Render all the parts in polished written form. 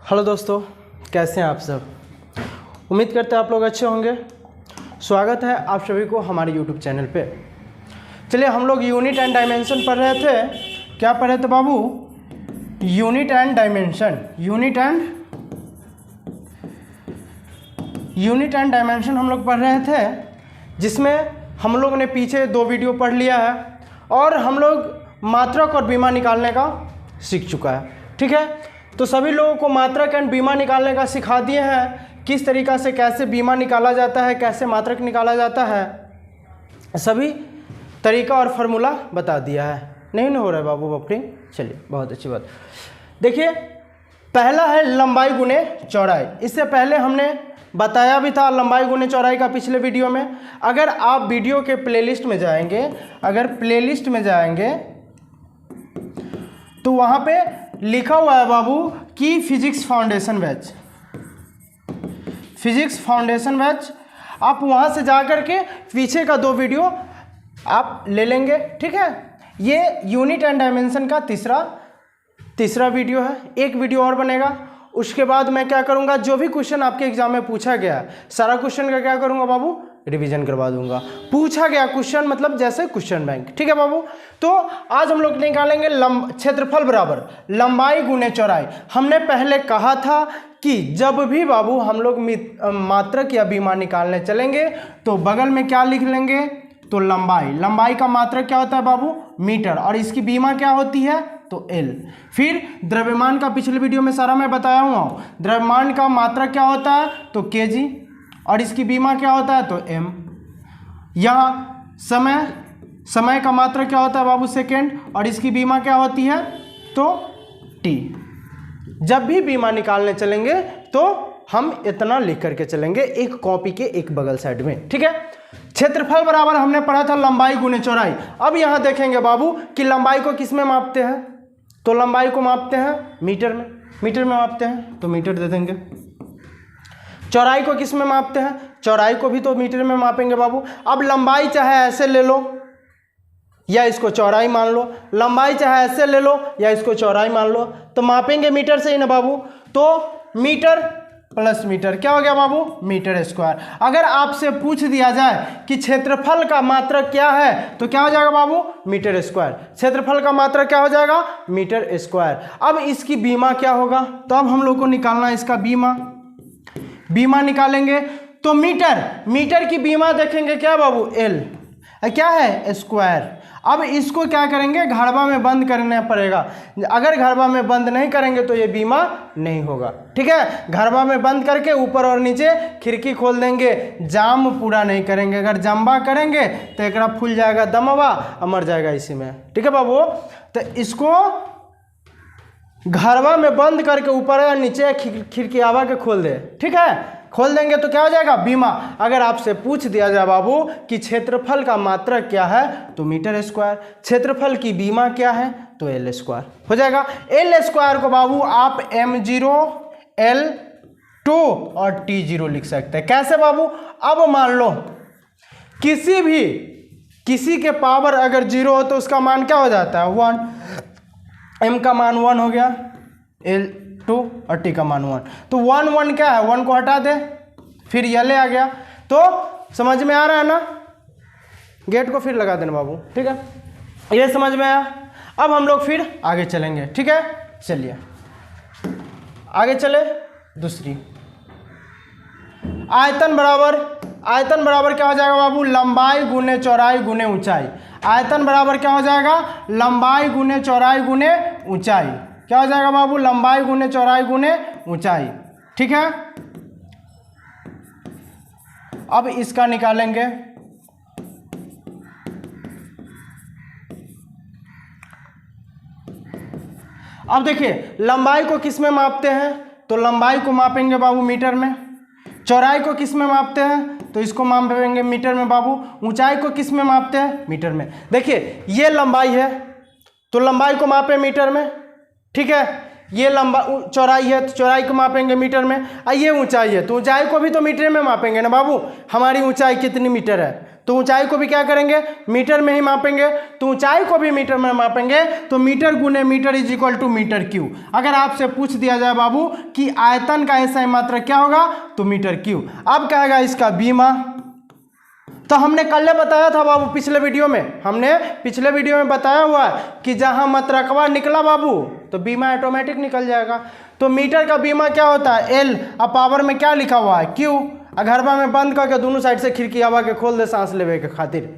Hello दोस्तों, कैसे हैं आप सब। उम्मीद करते हैं आप लोग अच्छे होंगे। स्वागत है आप सभी को हमारे यूट्यूब चैनल पे। चलिए, हम लोग यूनिट एंड डायमेंशन पढ़ रहे थे। क्या पढ़ रहे थे बाबू? Unit and dimension. Unit and dimension हम लोग पढ़ रहे थे, जिसमें हम लोग ने पीछे 2 वीडियो पढ़ लिया है और हम लोग मात्रक और बीमा निकालने का सीख चुका है। ठीक है, तो सभी लोगों को मात्रक एंड बीमा निकालने का सिखा दिए हैं, किस तरीक़ा से कैसे बीमा निकाला जाता है, कैसे मात्रक निकाला जाता है, सभी तरीका और फार्मूला बता दिया है। नहीं हो रहा है बाबू बफरिंग? चलिए, बहुत अच्छी बात। देखिए, पहला है लंबाई गुने चौड़ाई। इससे पहले हमने बताया भी था लंबाई गुने चौड़ाई का पिछले वीडियो में। अगर आप वीडियो के प्लेलिस्ट में जाएंगे, तो वहाँ पे लिखा हुआ है बाबू कि फिजिक्स फाउंडेशन बैच। आप वहाँ से जा कर के पीछे का 2 वीडियो आप ले लेंगे। ठीक है, ये यूनिट एंड डायमेंशन का तीसरा वीडियो है। एक वीडियो और बनेगा, उसके बाद मैं क्या करूँगा, जो भी क्वेश्चन आपके एग्जाम में पूछा गया सारा क्वेश्चन का क्या करूँगा बाबू, रिवीजन करवा दूंगा। पूछा गया क्वेश्चन मतलब जैसे क्वेश्चन बैंक। ठीक है बाबू, तो आज हम लोग निकालेंगे क्षेत्रफल बराबर लंबाई गुने चौड़ाई। हमने पहले कहा था कि जब भी बाबू हम लोग मात्रक या बीमा निकालने चलेंगे तो बगल में क्या लिख लेंगे, तो लंबाई का मात्रक क्या होता है बाबू, मीटर, और इसकी बीमा क्या होती है, तो एल। फिर द्रव्यमान का पिछले वीडियो में सारा मैं बताया हूँ, द्रव्यमान का मात्रक क्या होता है, तो केजी, और इसकी बीमा क्या होता है, तो एम। यहाँ समय का मात्रक क्या होता है बाबू, सेकेंड, और इसकी बीमा क्या होती है, तो टी। जब भी बीमा निकालने चलेंगे तो हम इतना लिख करके चलेंगे, एक कॉपी के एक बगल साइड में। ठीक है, क्षेत्रफल बराबर हमने पढ़ा था लंबाई गुने चौड़ाई। अब यहाँ देखेंगे बाबू कि लंबाई को किस में मापते हैं, तो लंबाई को मापते हैं मीटर में मापते हैं, तो मीटर दे देंगे। चौड़ाई को किस में मापते हैं, चौड़ाई को भी तो मीटर में मापेंगे बाबू। अब लंबाई चाहे ऐसे ले लो या इसको चौड़ाई मान लो, लंबाई चाहे ऐसे ले लो या इसको चौड़ाई मान लो, तो मापेंगे मीटर से ही ना बाबू। तो मीटर प्लस मीटर क्या हो गया बाबू, मीटर स्क्वायर। अगर आपसे पूछ दिया जाए कि क्षेत्रफल का मात्रक क्या है, तो क्या हो जाएगा बाबू, मीटर स्क्वायर। क्षेत्रफल का मात्रक क्या हो जाएगा, मीटर स्क्वायर। अब इसकी बीमा क्या होगा, तो अब हम लोग को निकालना है इसका बीमा निकालेंगे तो मीटर की बीमा देखेंगे क्या बाबू, एल, क्या है, स्क्वायर। अब इसको क्या करेंगे, घड़वा में बंद करना पड़ेगा। अगर घड़वा में बंद नहीं करेंगे तो ये बीमा नहीं होगा। ठीक है, घड़वा में बंद करके ऊपर और नीचे खिड़की खोल देंगे, जाम पूरा नहीं करेंगे। अगर जम्बा करेंगे तो एक फूल जाएगा दमवा, मर जाएगा इसी में। ठीक है बाबू, तो इसको घड़वा में बंद करके ऊपर और नीचे खिड़की आवा के खोल दे। ठीक है, खोल देंगे तो क्या हो जाएगा, बीमा। अगर आपसे पूछ दिया जाए बाबू कि क्षेत्रफल का मात्रक क्या है, तो मीटर स्क्वायर। क्षेत्रफल की बीमा क्या है, तो एल स्क्वायर हो जाएगा। एल स्क्वायर को बाबू आप m0 L2 और T0 लिख सकते हैं। कैसे बाबू, अब मान लो किसी के पावर अगर 0 हो तो उसका मान क्या हो जाता है, 1। m का मान 1 हो गया, L2 और T का मान 1, तो 1 क्या है, 1 को हटा दे, फिर L आ गया। तो समझ में आ रहा है ना, गेट को फिर लगा देना बाबू। ठीक है, ये समझ में आया। अब हम लोग फिर आगे चलेंगे। ठीक है, चलिए आगे चले। दूसरी आयतन बराबर क्या हो जाएगा बाबू, लंबाई गुने चौड़ाई गुने ऊंचाई। आयतन बराबर क्या हो जाएगा, लंबाई गुने चौड़ाई गुने ऊंचाई। क्या हो जाएगा बाबू, लंबाई गुने चौड़ाई गुने ऊंचाई। ठीक है, अब इसका निकालेंगे। अब देखिए, लंबाई को किस में मापते हैं, तो लंबाई को मापेंगे बाबू मीटर में। चौड़ाई को किस में मापते हैं, तो इसको मापेंगे मीटर में बाबू। ऊंचाई को किस में मापते हैं, मीटर में। देखिए, ये लंबाई है तो लंबाई को मापे मीटर में। ठीक है, ये लंबा चौड़ाई है तो चौड़ाई को मापेंगे मीटर में, और ये ऊंचाई है तो ऊंचाई को भी तो मीटर में मापेंगे ना बाबू। हमारी ऊंचाई कितनी मीटर है तो ऊंचाई को भी क्या करेंगे, मीटर में ही मापेंगे। तो ऊंचाई को भी मीटर में मापेंगे तो मीटर गुने metre is equal to metre cube. अगर आपसे पूछ दिया जाए बाबू कि आयतन का ऐसा मात्रक क्या होगा तो मीटर क्यूब। अब क्या आएगा इसका बीमा। तो हमने कल बताया था बाबू पिछले वीडियो में, हमने पिछले वीडियो में बताया हुआ है कि जहां मात्रकवा निकला बाबू तो बीमा ऑटोमेटिक निकल जाएगा। तो मीटर का बीमा क्या होता है एल, अब पावर में क्या लिखा हुआ है क्यू। घरबा में बंद करके दोनों साइड से खिड़की हवा के खोल दे सांस लेवे के खातिर।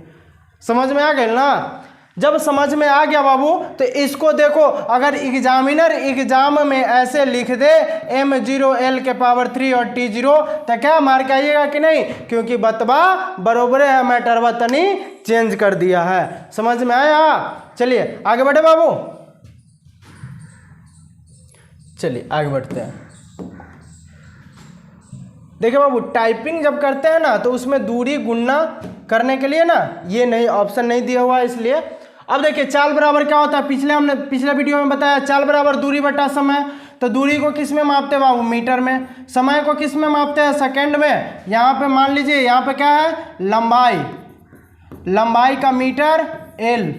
समझ में आ गई ना। जब समझ में आ गया बाबू तो इसको देखो, अगर एग्जामिनर एग्जाम में ऐसे लिख दे m0 l के पावर 3 और t0 तो क्या मार्क आइएगा कि नहीं, क्योंकि बतवा बरोबर है मैटरवा तनी चेंज कर दिया है। समझ में आया। चलिए आगे बढ़े बाबू, चलिए आगे बढ़ते हैं। देखिए बाबू टाइपिंग जब करते हैं ना तो उसमें दूरी गुणना करने के लिए ना ये नहीं ऑप्शन नहीं दिया हुआ है, इसलिए। अब देखिए चाल बराबर क्या होता है, हमने पिछले वीडियो में बताया चाल बराबर दूरी बटा समय। तो दूरी को किस में मापते हैं बाबू मीटर में, समय को किस में मापते हैं सेकंड में। यहाँ पे मान लीजिए यहाँ पे क्या है लंबाई, लंबाई का मीटर एल,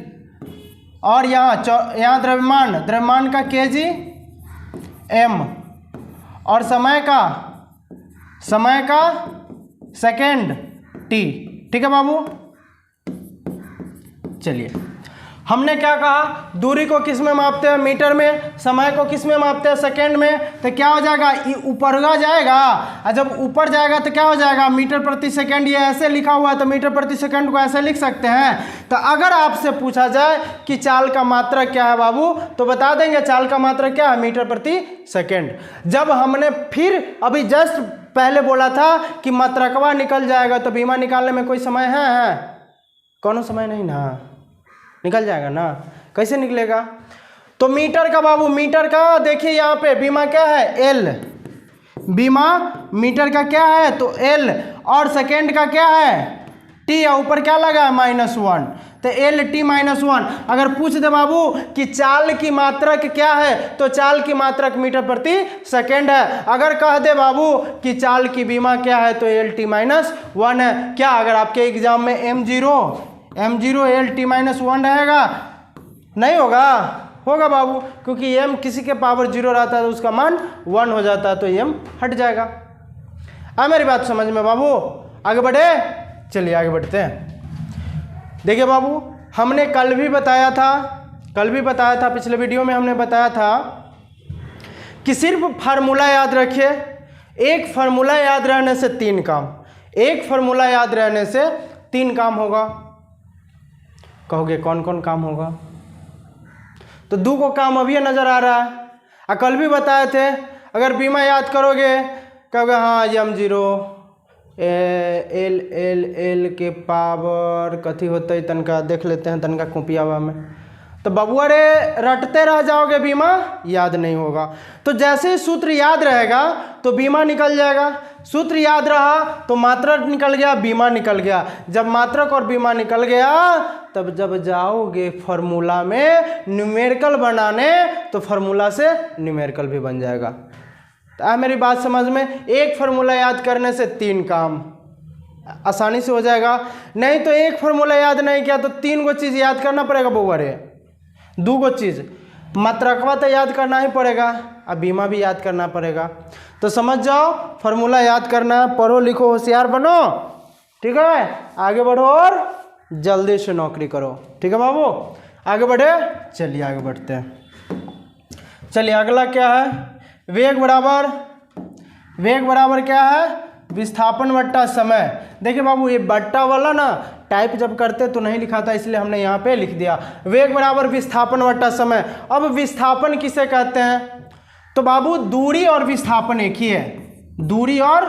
और यहाँ द्रव्यमान का केजी एम, और समय का सेकेंड टी। ठीक है बाबू। चलिए हमने क्या कहा, दूरी को किस में मापते हैं मीटर में, समय को किस में मापते हैं सेकेंड में। तो क्या हो जाएगा ऊपर जाएगा, और जब ऊपर जाएगा तो क्या हो जाएगा मीटर प्रति सेकंड। ये ऐसे लिखा हुआ है तो मीटर प्रति सेकंड को ऐसे लिख सकते हैं। तो अगर आपसे पूछा जाए कि चाल का मात्रक क्या है बाबू तो बता देंगे चाल का मात्रक क्या है मीटर प्रति सेकंड। जब हमने फिर अभी जस्ट पहले बोला था कि मात्रकवा निकल जाएगा तो बीमा निकालने में कोई समय है कौन समय नहीं ना, निकल जाएगा ना। कैसे निकलेगा, तो मीटर का बाबू, मीटर का देखिए यहाँ पे बीमा क्या है एल, बीमा मीटर का क्या है तो एल, और सेकेंड का क्या है टी, और ऊपर क्या लगा है -1 तो एल टी -1। अगर पूछ दे बाबू कि चाल की मात्रक क्या है तो चाल की मात्रक मीटर प्रति सेकेंड है। अगर कह दे बाबू कि चाल की बीमा क्या है तो एल टी -1 है। क्या अगर आपके एग्जाम में m0 एल टी -1 रहेगा, नहीं होगा बाबू, क्योंकि m किसी के पावर 0 रहता है तो उसका मान 1 हो जाता है तो m हट जाएगा। अब मेरी बात समझ में बाबू, आगे बढ़े। चलिए आगे बढ़ते हैं। देखिए बाबू हमने कल भी बताया था पिछले वीडियो में हमने बताया था कि सिर्फ फार्मूला याद रखिए। एक फार्मूला याद रहने से 3 काम, एक फार्मूला याद रहने से 3 काम होगा। कहोगे कौन कौन काम होगा, तो 2 को काम अभी नजर आ रहा है। कल भी बताए थे अगर बीमा याद करोगे कहोगे हाँ m0 एल के पावर कथी होता है तनका देख लेते हैं तनका कॉपियावा में। तो बबुआ रे रटते रह जाओगे बीमा याद नहीं होगा। तो जैसे ही सूत्र याद रहेगा तो बीमा निकल जाएगा, सूत्र याद रहा तो मात्रक निकल गया, बीमा निकल गया। जब मात्रक और बीमा निकल गया तब जब जाओगे फार्मूला में न्यूमेरिकल बनाने तो फार्मूला से न्यूमेरिकल भी बन जाएगा। तो मेरी बात समझ में, एक फार्मूला याद करने से 3 काम आसानी से हो जाएगा। नहीं तो एक फार्मूला याद नहीं किया तो 3 गो चीज़ याद करना पड़ेगा बउआ रे, 2 गो चीज़ मात्रकवा तो याद करना ही पड़ेगा और बीमा भी याद करना पड़ेगा। तो समझ जाओ फार्मूला याद करना है, पढ़ो लिखो होशियार बनो, ठीक है। आगे बढ़ो और जल्दी से नौकरी करो, ठीक है बाबू। आगे बढ़े, चलिए आगे बढ़ते हैं। चलिए अगला क्या है, वेग बराबर क्या है विस्थापन बट्टा समय। देखिए बाबू ये बट्टा वाला ना टाइप जब करते तो नहीं लिखा था, इसलिए हमने यहाँ पे लिख दिया वेग बराबर विस्थापन बट्टा समय। अब विस्थापन किसे कहते हैं, तो बाबू दूरी और विस्थापन एक ही है, दूरी और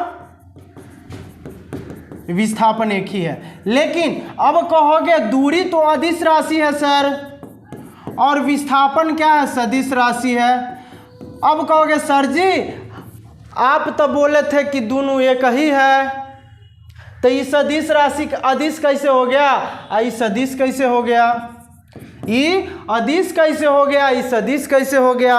विस्थापन एक ही है। लेकिन अब कहोगे दूरी तो अदिश राशि है सर और विस्थापन क्या है सदिश राशि है। अब कहोगे सर जी आप तो बोले थे कि दोनों एक ही है, तो ये सदिश राशि अदिश कैसे हो गया, ये सदिश कैसे हो गया, ये अदिश कैसे हो गया, ये सदिश कैसे हो गया।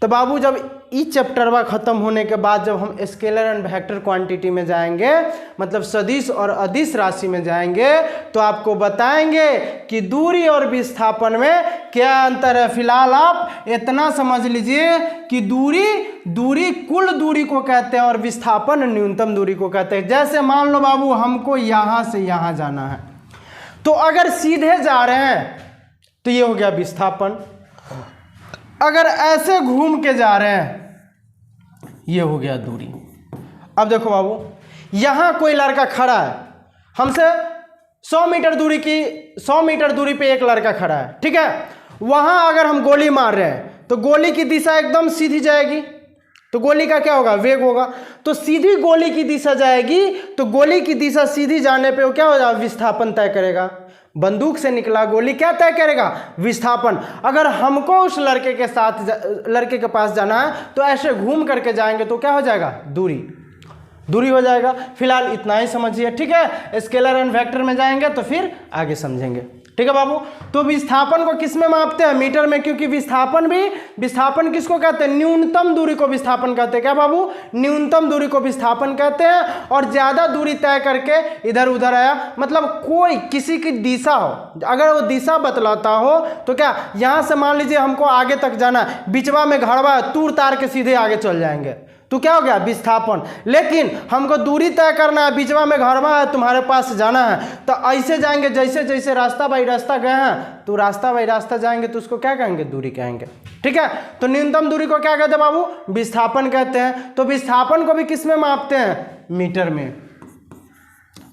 तो बाबू जब इस चैप्टरवा खत्म होने के बाद जब हम स्केलर एंड वेक्टर क्वांटिटी में जाएंगे, मतलब सदिश और अदिश राशि में जाएंगे, तो आपको बताएंगे कि दूरी और विस्थापन में क्या अंतर है। फिलहाल आप इतना समझ लीजिए कि दूरी कुल दूरी को कहते हैं और विस्थापन न्यूनतम दूरी को कहते हैं। जैसे मान लो बाबू हमको यहाँ से यहाँ जाना है, तो अगर सीधे जा रहे हैं तो ये हो गया विस्थापन, अगर ऐसे घूम के जा रहे हैं ये हो गया दूरी। अब देखो बाबू, यहां कोई लड़का खड़ा है, हमसे 100 मीटर दूरी पे एक लड़का खड़ा है, ठीक है। वहां अगर हम गोली मार रहे हैं तो गोली की दिशा एकदम सीधी जाएगी, तो गोली का क्या होगा, वेग होगा। तो सीधी गोली की दिशा जाएगी, तो गोली की दिशा सीधी जाने पे वो क्या हो जाएगा, विस्थापन तय करेगा। बंदूक से निकला गोली क्या तय करेगा, विस्थापन। अगर हमको उस लड़के के पास जाना है तो ऐसे घूम करके जाएंगे तो क्या हो जाएगा, दूरी हो जाएगा। फिलहाल इतना ही समझिए, ठीक है। स्केलर एंड वेक्टर में जाएंगे तो फिर आगे समझेंगे, ठीक है बाबू। तो विस्थापन को किस में मापते हैं, मीटर में, क्योंकि विस्थापन किसको कहते हैं, न्यूनतम दूरी को विस्थापन कहते हैं। क्या बाबू, न्यूनतम दूरी को विस्थापन कहते हैं। और ज्यादा दूरी तय करके इधर उधर आया, मतलब कोई किसी की दिशा हो, अगर वो दिशा बतलाता हो तो क्या, यहां से मान लीजिए हमको आगे तक जाना है, बिचवा में घड़वा तूर तार के सीधे आगे चल जाएंगे तो क्या हो गया, विस्थापन। लेकिन हमको दूरी तय करना है, बीचवा में घरवा है, तुम्हारे पास जाना है, तो ऐसे जाएंगे जैसे जैसे रास्ता बाई रास्ता गए हैं, तो रास्ता बाई रास्ता जाएंगे तो उसको क्या कहेंगे, दूरी कहेंगे, ठीक है। तो न्यूनतम दूरी को क्या कहते हैं बाबू, विस्थापन कहते हैं। तो विस्थापन को भी किस में मापते हैं, मीटर में,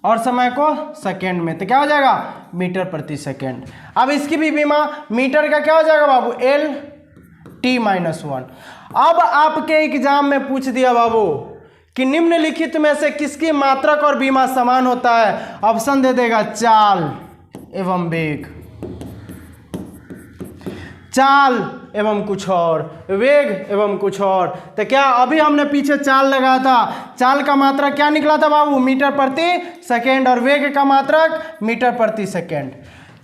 और समय को सेकेंड में। तो क्या हो जाएगा, मीटर प्रति सेकेंड। अब इसकी भी बीमा, मीटर का क्या हो जाएगा बाबू, LT-1। अब आपके एग्जाम में पूछ दिया बाबू कि निम्नलिखित में से किसकी मात्रक और बीमा समान होता है। ऑप्शन दे देगा चाल एवं वेग, चाल एवं कुछ और, वेग एवं कुछ और। तो क्या अभी हमने पीछे चाल लगाया था, चाल का मात्रक क्या निकला था बाबू, मीटर प्रति सेकेंड, और वेग का मात्रक मीटर प्रति सेकेंड।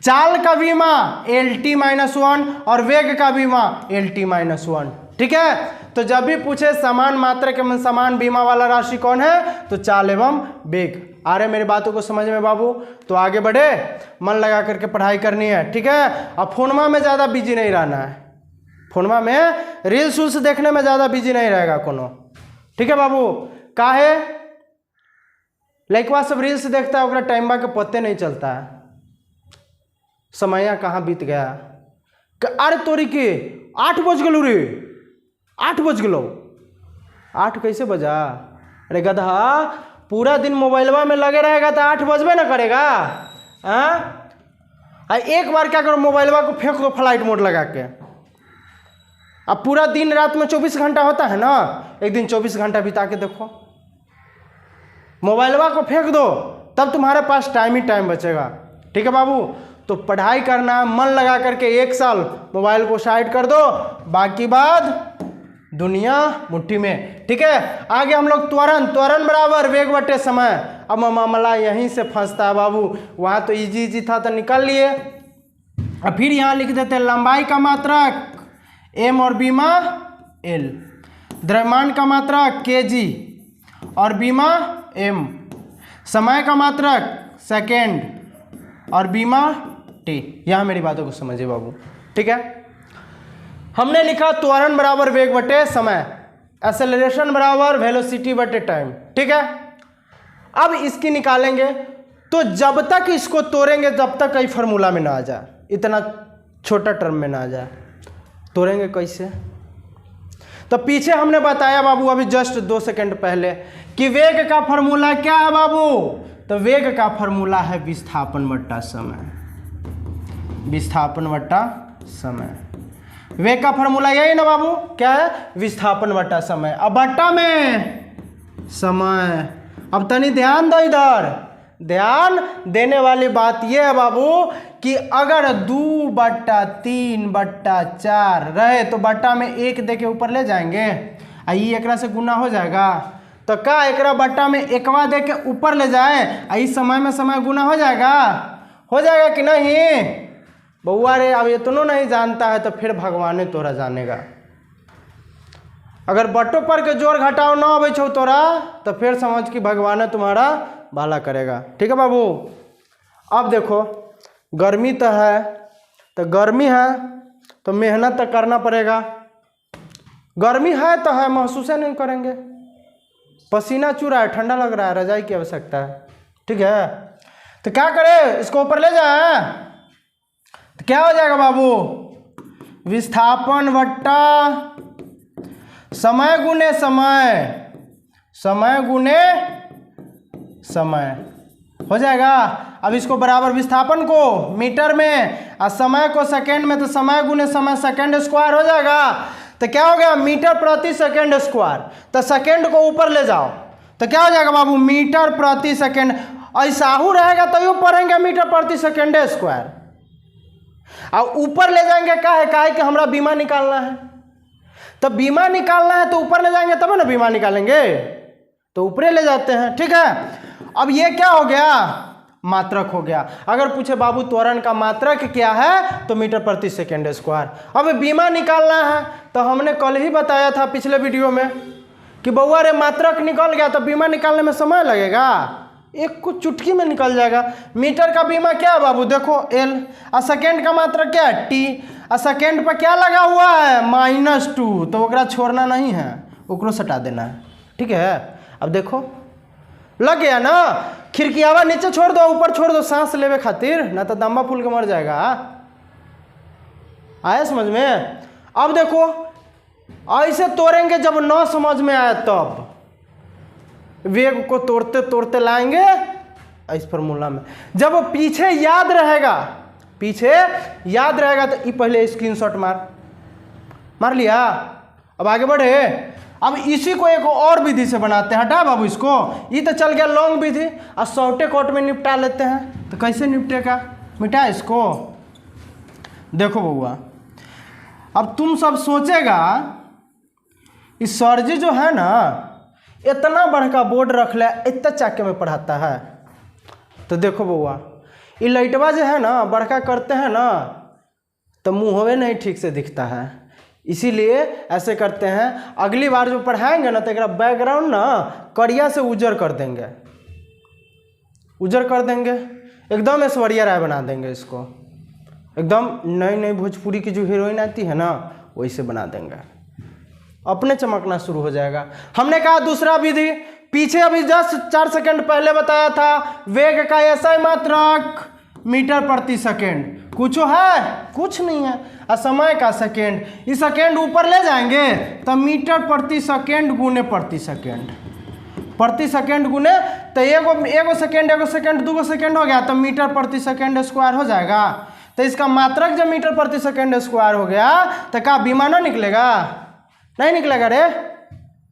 चाल का बीमा LT-1 और वेग का बीमा LT-1, ठीक है। तो जब भी पूछे समान मात्रक एवं समान बीमा वाला राशि कौन है, तो चाल एवं वेग। आ रहे मेरी बातों को समझ में बाबू, तो आगे बढ़े, मन लगा करके पढ़ाई करनी है, ठीक है। अब फोनमा में ज़्यादा बिजी नहीं रहना है, फोनमा में रील्स उल्स देखने में ज़्यादा बिजी नहीं रहेगा कोनो, ठीक है बाबू। काहे, लइकवा सब रील्स देखता है, ओकरा टाइम के पत्ते नहीं चलता है, समय कहाँ बीत गया। अरे तोरी के 8 बज गलू रे, 8 बज गलो, 8 कैसे बजा, अरे गधा, पूरा दिन मोबाइलवा में लगे रहेगा तो 8 बजबे ना करेगा। एक बार क्या करो, मोबाइलवा को फेंक दो फ्लाइट मोड लगा के। अब पूरा दिन रात में 24 घंटा होता है ना, एक दिन 24 घंटा बिता के देखो, मोबाइलवा को फेंक दो, तब तुम्हारे पास टाइम ही टाइम बचेगा, ठीक है बाबू। तो पढ़ाई करना, मन लगा करके 1 साल मोबाइल को साइड कर दो, बाकी बाद दुनिया मुट्ठी में, ठीक है। आगे हम लोग त्वरण बराबर वेग बटे समय। अब मामला यहीं से फंसता है बाबू, वहाँ तो इजी था तो निकाल लिए। अब फिर यहाँ लिख देते हैं लंबाई का मात्रक m और बीमा l, द्रव्यमान का मात्रक kg और बीमा m, समय का मात्रक सेकेंड और बीमा t। यहाँ मेरी बातों को समझिए बाबू, ठीक है। हमने लिखा त्वरण बराबर वेग बटे समय, एक्सेलरेशन बराबर वेलोसिटी बटे टाइम, ठीक है। अब इसकी निकालेंगे, तो जब तक इसको तोड़ेंगे जब तक कई फार्मूला में ना आ जाए, इतना छोटा टर्म में ना आ जाए, तोड़ेंगे कैसे। तो पीछे हमने बताया बाबू अभी जस्ट 2 सेकंड पहले कि वेग का फार्मूला क्या है बाबू, तो वेग का फार्मूला है विस्थापन बट्टा समय, विस्थापन बट्टा समय। वेग का फार्मूला यही ना बाबू, क्या है, विस्थापन बट्टा समय। अब बट्टा में समय। अब तनी ध्यान दो, इधर ध्यान देने वाली बात यह है बाबू कि अगर 2/3/4 रहे तो बट्टा में 1 दे के ऊपर ले जाएंगे, आई एकरा से गुना हो जाएगा। तो का एकरा बट्टा में 1 दे के ऊपर ले जाए, आई समय में समय गुना हो जाएगा कि नहीं बउआ रे। अब इतनो नहीं जानता है तो फिर भगवान तोरा जानेगा। अगर बट्टो पर के जोड़ घटाओ ना अबै छौ तोरा तो फिर समझ कि भगवान तुम्हारा भला करेगा। ठीक है बाबू। अब देखो गर्मी तो है, तो गर्मी है तो मेहनत तो करना पड़ेगा। गर्मी है तो है, महसूस नहीं करेंगे, पसीना चू रहा है, ठंडा लग रहा है, रजाई की आवश्यकता है। ठीक है, तो क्या करें, इसको ऊपर ले जाए तो क्या हो जाएगा बाबू, विस्थापन वट्टा समय गुने समय, समय गुने समय हो जाएगा। अब इसको बराबर विस्थापन को मीटर में और समय को सेकंड में, तो समय गुने समय सेकंड स्क्वायर हो जाएगा। तो क्या हो गया, मीटर प्रति सेकंड स्क्वायर। तो सेकंड को ऊपर ले जाओ तो क्या हो जाएगा बाबू, मीटर प्रति सेकंड। ऐसा ही रहेगा तो यूँ पढ़ेंगे मीटर प्रति सेकंड स्क्वायर। और ऊपर ले जाएंगे काहे कि हमरा बीमा निकालना है। तो बीमा निकालना है तो ऊपर ले जाएंगे तब ना बीमा निकालेंगे, तो ऊपरे ले जाते हैं। ठीक है, अब ये क्या हो गया, मात्रक हो गया। अगर पूछे बाबू त्वरण का मात्रक क्या है तो मीटर प्रति सेकंड स्क्वायर। अब बीमा निकालना है तो हमने कल ही बताया था पिछले वीडियो में कि बउआ रे मात्रक निकल गया तो बीमा निकालने में समय लगेगा, एक कुछ चुटकी में निकल जाएगा। मीटर का बीमा क्या है बाबू, देखो एल, और सेकेंड का मात्रक क्या है टी, और सेकेंड पर क्या लगा हुआ है -2, तो ओकरा छोड़ना नहीं है, ओकरो सटा देना है। ठीक है, अब देखो लग गया ना, खिड़कियावा नीचे छोड़ दो ऊपर छोड़ दो सांस लेवे खातिर, ना तो दम्बा फूल के मर जाएगा। आया समझ में। अब देखो ऐसे तोड़ेंगे जब न समझ में आया तब, वेग को तोड़ते तोड़ते लाएंगे इस फॉर्मूला में। जब पीछे याद रहेगा, पीछे याद रहेगा तो ये पहले स्क्रीनशॉट मार लिया। अब आगे बढ़े, अब इसी को एक और विधि से बनाते हैं। हटा बाबू इसको, ये तो चल गया लॉन्ग विधि, और शॉर्टे कट में निपटा लेते हैं। तो कैसे निपटेगा, मिटा इसको। देखो बउआ, अब तुम सब सोचेगा इस सर जी जो है ना इतना बड़का बोर्ड रख ले, इतना चाके में पढ़ाता है। तो देखो बउआ, ये लाइटवा जो है ना बड़का करते हैं ना तो मुँहवे नहीं ठीक से दिखता है, इसीलिए ऐसे करते हैं। अगली बार जो पढ़ाएंगे ना तो एक बैकग्राउंड ना करिया से उजर कर देंगे, उजर कर देंगे, एकदम ऐश्वर्या राय बना देंगे इसको, एकदम नई नई भोजपुरी की जो हीरोइन आती है ना वैसे बना देंगे, अपने चमकना शुरू हो जाएगा। हमने कहा दूसरा विधि, पीछे अभी जस्ट 4 सेकंड पहले बताया था, वेग का ऐसा मात्रक मीटर प्रति सेकंड, कुछ है कुछ नहीं है, और समय का सेकंड, ये सेकंड ऊपर ले जाएंगे तो मीटर प्रति सेकंड गुने प्रति सेकंड, प्रति सेकंड गुने, तो एगो सेकंड दूगो सेकंड हो गया तो मीटर प्रति सेकंड स्क्वायर हो जाएगा। तो इसका मात्रक जब मीटर प्रति सेकंड स्क्वायर हो गया तो क्या बीमा ना निकलेगा, नहीं निकलेगा रे,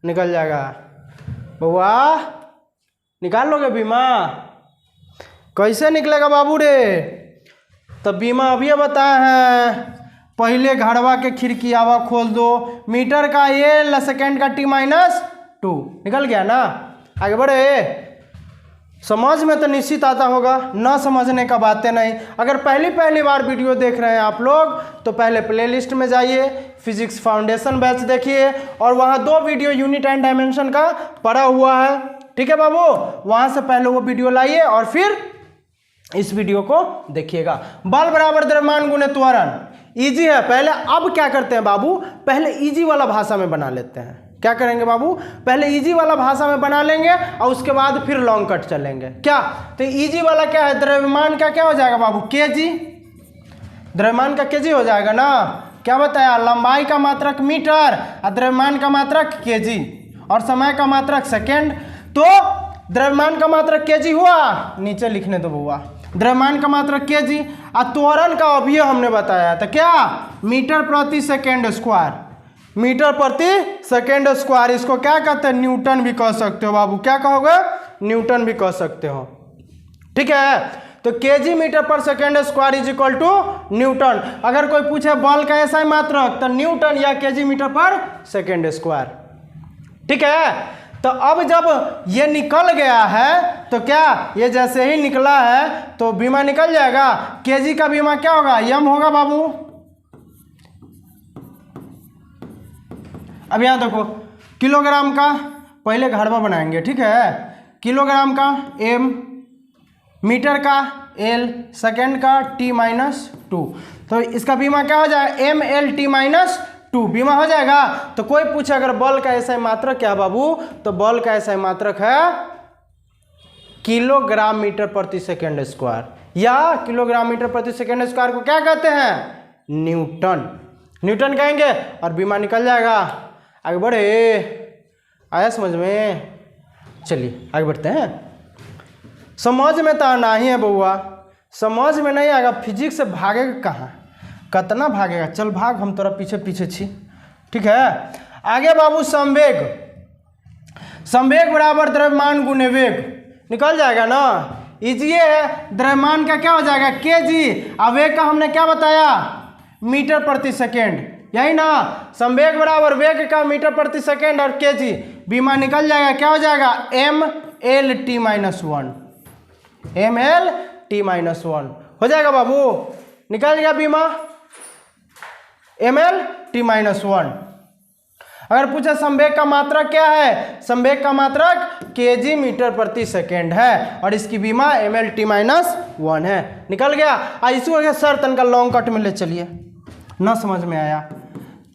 निकल जाएगा। बउआ निकाल लोगे बीमा, कैसे निकलेगा बाबू रे, तो बीमा अभी बताए हैं, पहले घड़वा के खिड़कियावा खोल दो, मीटर का ये सेकेंड का T-2 निकल गया ना। आगे बढ़े, समझ में तो निश्चित आता होगा, ना समझने का बातें नहीं। अगर पहली बार वीडियो देख रहे हैं आप लोग तो पहले प्लेलिस्ट में जाइए, फिजिक्स फाउंडेशन बैच देखिए, और वहाँ 2 वीडियो यूनिट एंड डायमेंशन का पड़ा हुआ है। ठीक है बाबू, वहाँ से पहले वो वीडियो लाइए और फिर इस वीडियो को देखिएगा। बल बराबर द्रव्यमान गुणे त्वरण, इजी है। पहले अब क्या करते हैं बाबू, पहले इजी वाला भाषा में बना लेते हैं। क्या करेंगे बाबू, पहले इजी वाला भाषा में बना लेंगे और उसके बाद फिर लॉन्ग कट चलेंगे। क्या, तो इजी वाला क्या है, द्रव्यमान का क्या हो जाएगा बाबू, केजी, द्रव्यमान का केजी हो जाएगा ना। क्या बताया, लंबाई का मात्रक मीटर और द्रव्यमान का मात्रक केजी, और समय का मात्रक सेकेंड। तो द्रव्यमान का मात्रक केजी हुआ, नीचे लिखने दो बुआ, द्रव्यमान का मात्रक केजी, और त्वरण का अभी हमने बताया था क्या, मीटर प्रति सेकेंड स्क्वायर, मीटर प्रति सेकेंड स्क्वायर। इसको क्या कहते हैं, न्यूटन भी कह सकते हो बाबू, क्या कहोगे, न्यूटन भी कह सकते हो। ठीक है, तो केजी मीटर पर second square is equal to newton. अगर कोई पूछे बल का ऐसा मात्रक तो न्यूटन या केजी मीटर पर सेकेंड स्क्वायर। ठीक है, तो अब जब ये निकल गया है तो क्या, ये जैसे ही निकला है तो बीमा निकल जाएगा। केजी का बीमा क्या होगा, यम होगा बाबू। अब यहाँ देखो, किलोग्राम का पहले घड़वा बनाएंगे, ठीक है। किलोग्राम का m, मीटर का l, सेकेंड का t-2। तो इसका बीमा क्या हो जाएगा, ml-t-2 बीमा हो जाएगा। तो कोई पूछे अगर बल का ऐसा मात्रक क्या बाबू, तो बल का ऐसा मात्रक है किलोग्राम मीटर प्रति सेकेंड स्क्वायर, या किलोग्राम मीटर प्रति सेकेंड स्क्वायर को क्या कहते हैं, न्यूटन। न्यूटन कहेंगे और बीमा निकल जाएगा। आगे बढ़े, आया समझ में? चलिए आगे बढ़ते हैं। समझ में तो आना ही है बउआ, समझ में नहीं आएगा फिजिक्स से भागेगा कहाँ, कितना भागेगा। चल भाग, हम तोरा पीछे पीछे छी, ठीक है। आगे बाबू संवेग, संवेग बराबर द्रव्यमान गुने वेग, निकल जाएगा ना, इजी है। द्रव्यमान का क्या हो जाएगा केजी, और वेग का हमने क्या बताया मीटर प्रति सेकेंड, यही ना। संवेग बराबर वेग का मीटर प्रति सेकेंड और केजी, बीमा निकल जाएगा, क्या हो जाएगा ml-t-1, ml-t-1 हो जाएगा बाबू, निकल गया बीमा ml-t-1। अगर पूछे संवेग का मात्रक क्या है, संवेग का मात्रक केजी मीटर प्रति सेकेंड है और इसकी बीमा ml-t-1 है, निकल गया। इसको सर तनका लॉन्ग कट में ले चलिए, ना समझ में आया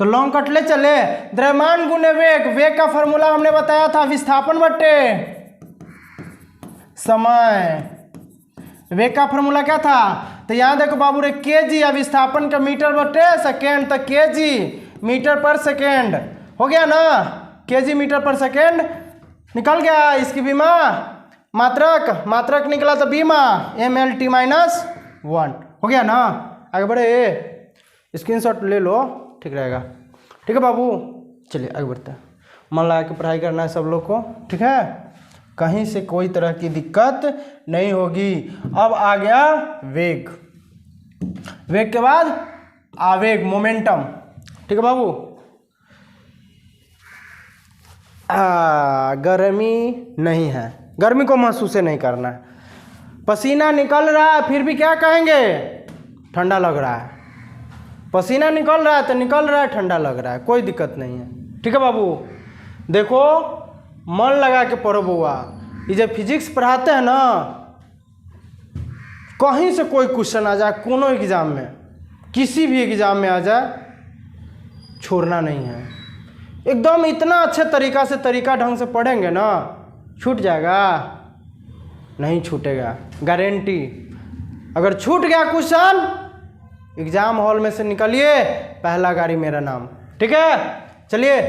तो लॉन्ग कट ले चले। द्रव्यमान गुने वेग, वेग का फॉर्मूला हमने बताया था विस्थापन बट्टे समय, वेग का फॉर्मूला क्या था, तो यहाँ देखो बाबू रे केजी या विस्थापन का मीटर बट्टे सेकेंड, तो केजी मीटर पर सेकेंड हो गया ना, केजी मीटर पर सेकेंड निकल गया। इसकी बीमा मात्रक, मात्रक निकला तो बीमा ml-t-1 हो गया ना। आगे बढ़े, स्क्रीनशॉट ले लो, ठीक रहेगा, ठीक है बाबू। चलिए आगे बढ़ते हैं, मन लगा के पढ़ाई करना है सब लोग को, ठीक है, कहीं से कोई तरह की दिक्कत नहीं होगी। अब आ गया वेग, वेग के बाद आवेग मोमेंटम, ठीक है बाबू। गर्मी नहीं है, गर्मी को महसूस नहीं करना है, पसीना निकल रहा है फिर भी क्या कहेंगे, ठंडा लग रहा है। पसीना निकल रहा है तो निकल रहा है, ठंडा लग रहा है, कोई दिक्कत नहीं है, ठीक है बाबू। देखो मन लगा के पढ़ो बुआ, ये जब फिजिक्स पढ़ाते हैं ना, कहीं से कोई क्वेश्चन आ जाए, कोनो एग्जाम में, किसी भी एग्जाम में आ जाए, छोड़ना नहीं है एकदम। इतना अच्छे तरीका से, तरीका ढंग से पढ़ेंगे ना, छूट जाएगा, नहीं छूटेगा, गारंटी। अगर छूट गया क्वेश्चन, एग्जाम हॉल में से निकलिए, पहला गाड़ी मेरा नाम, ठीक है। चलिए,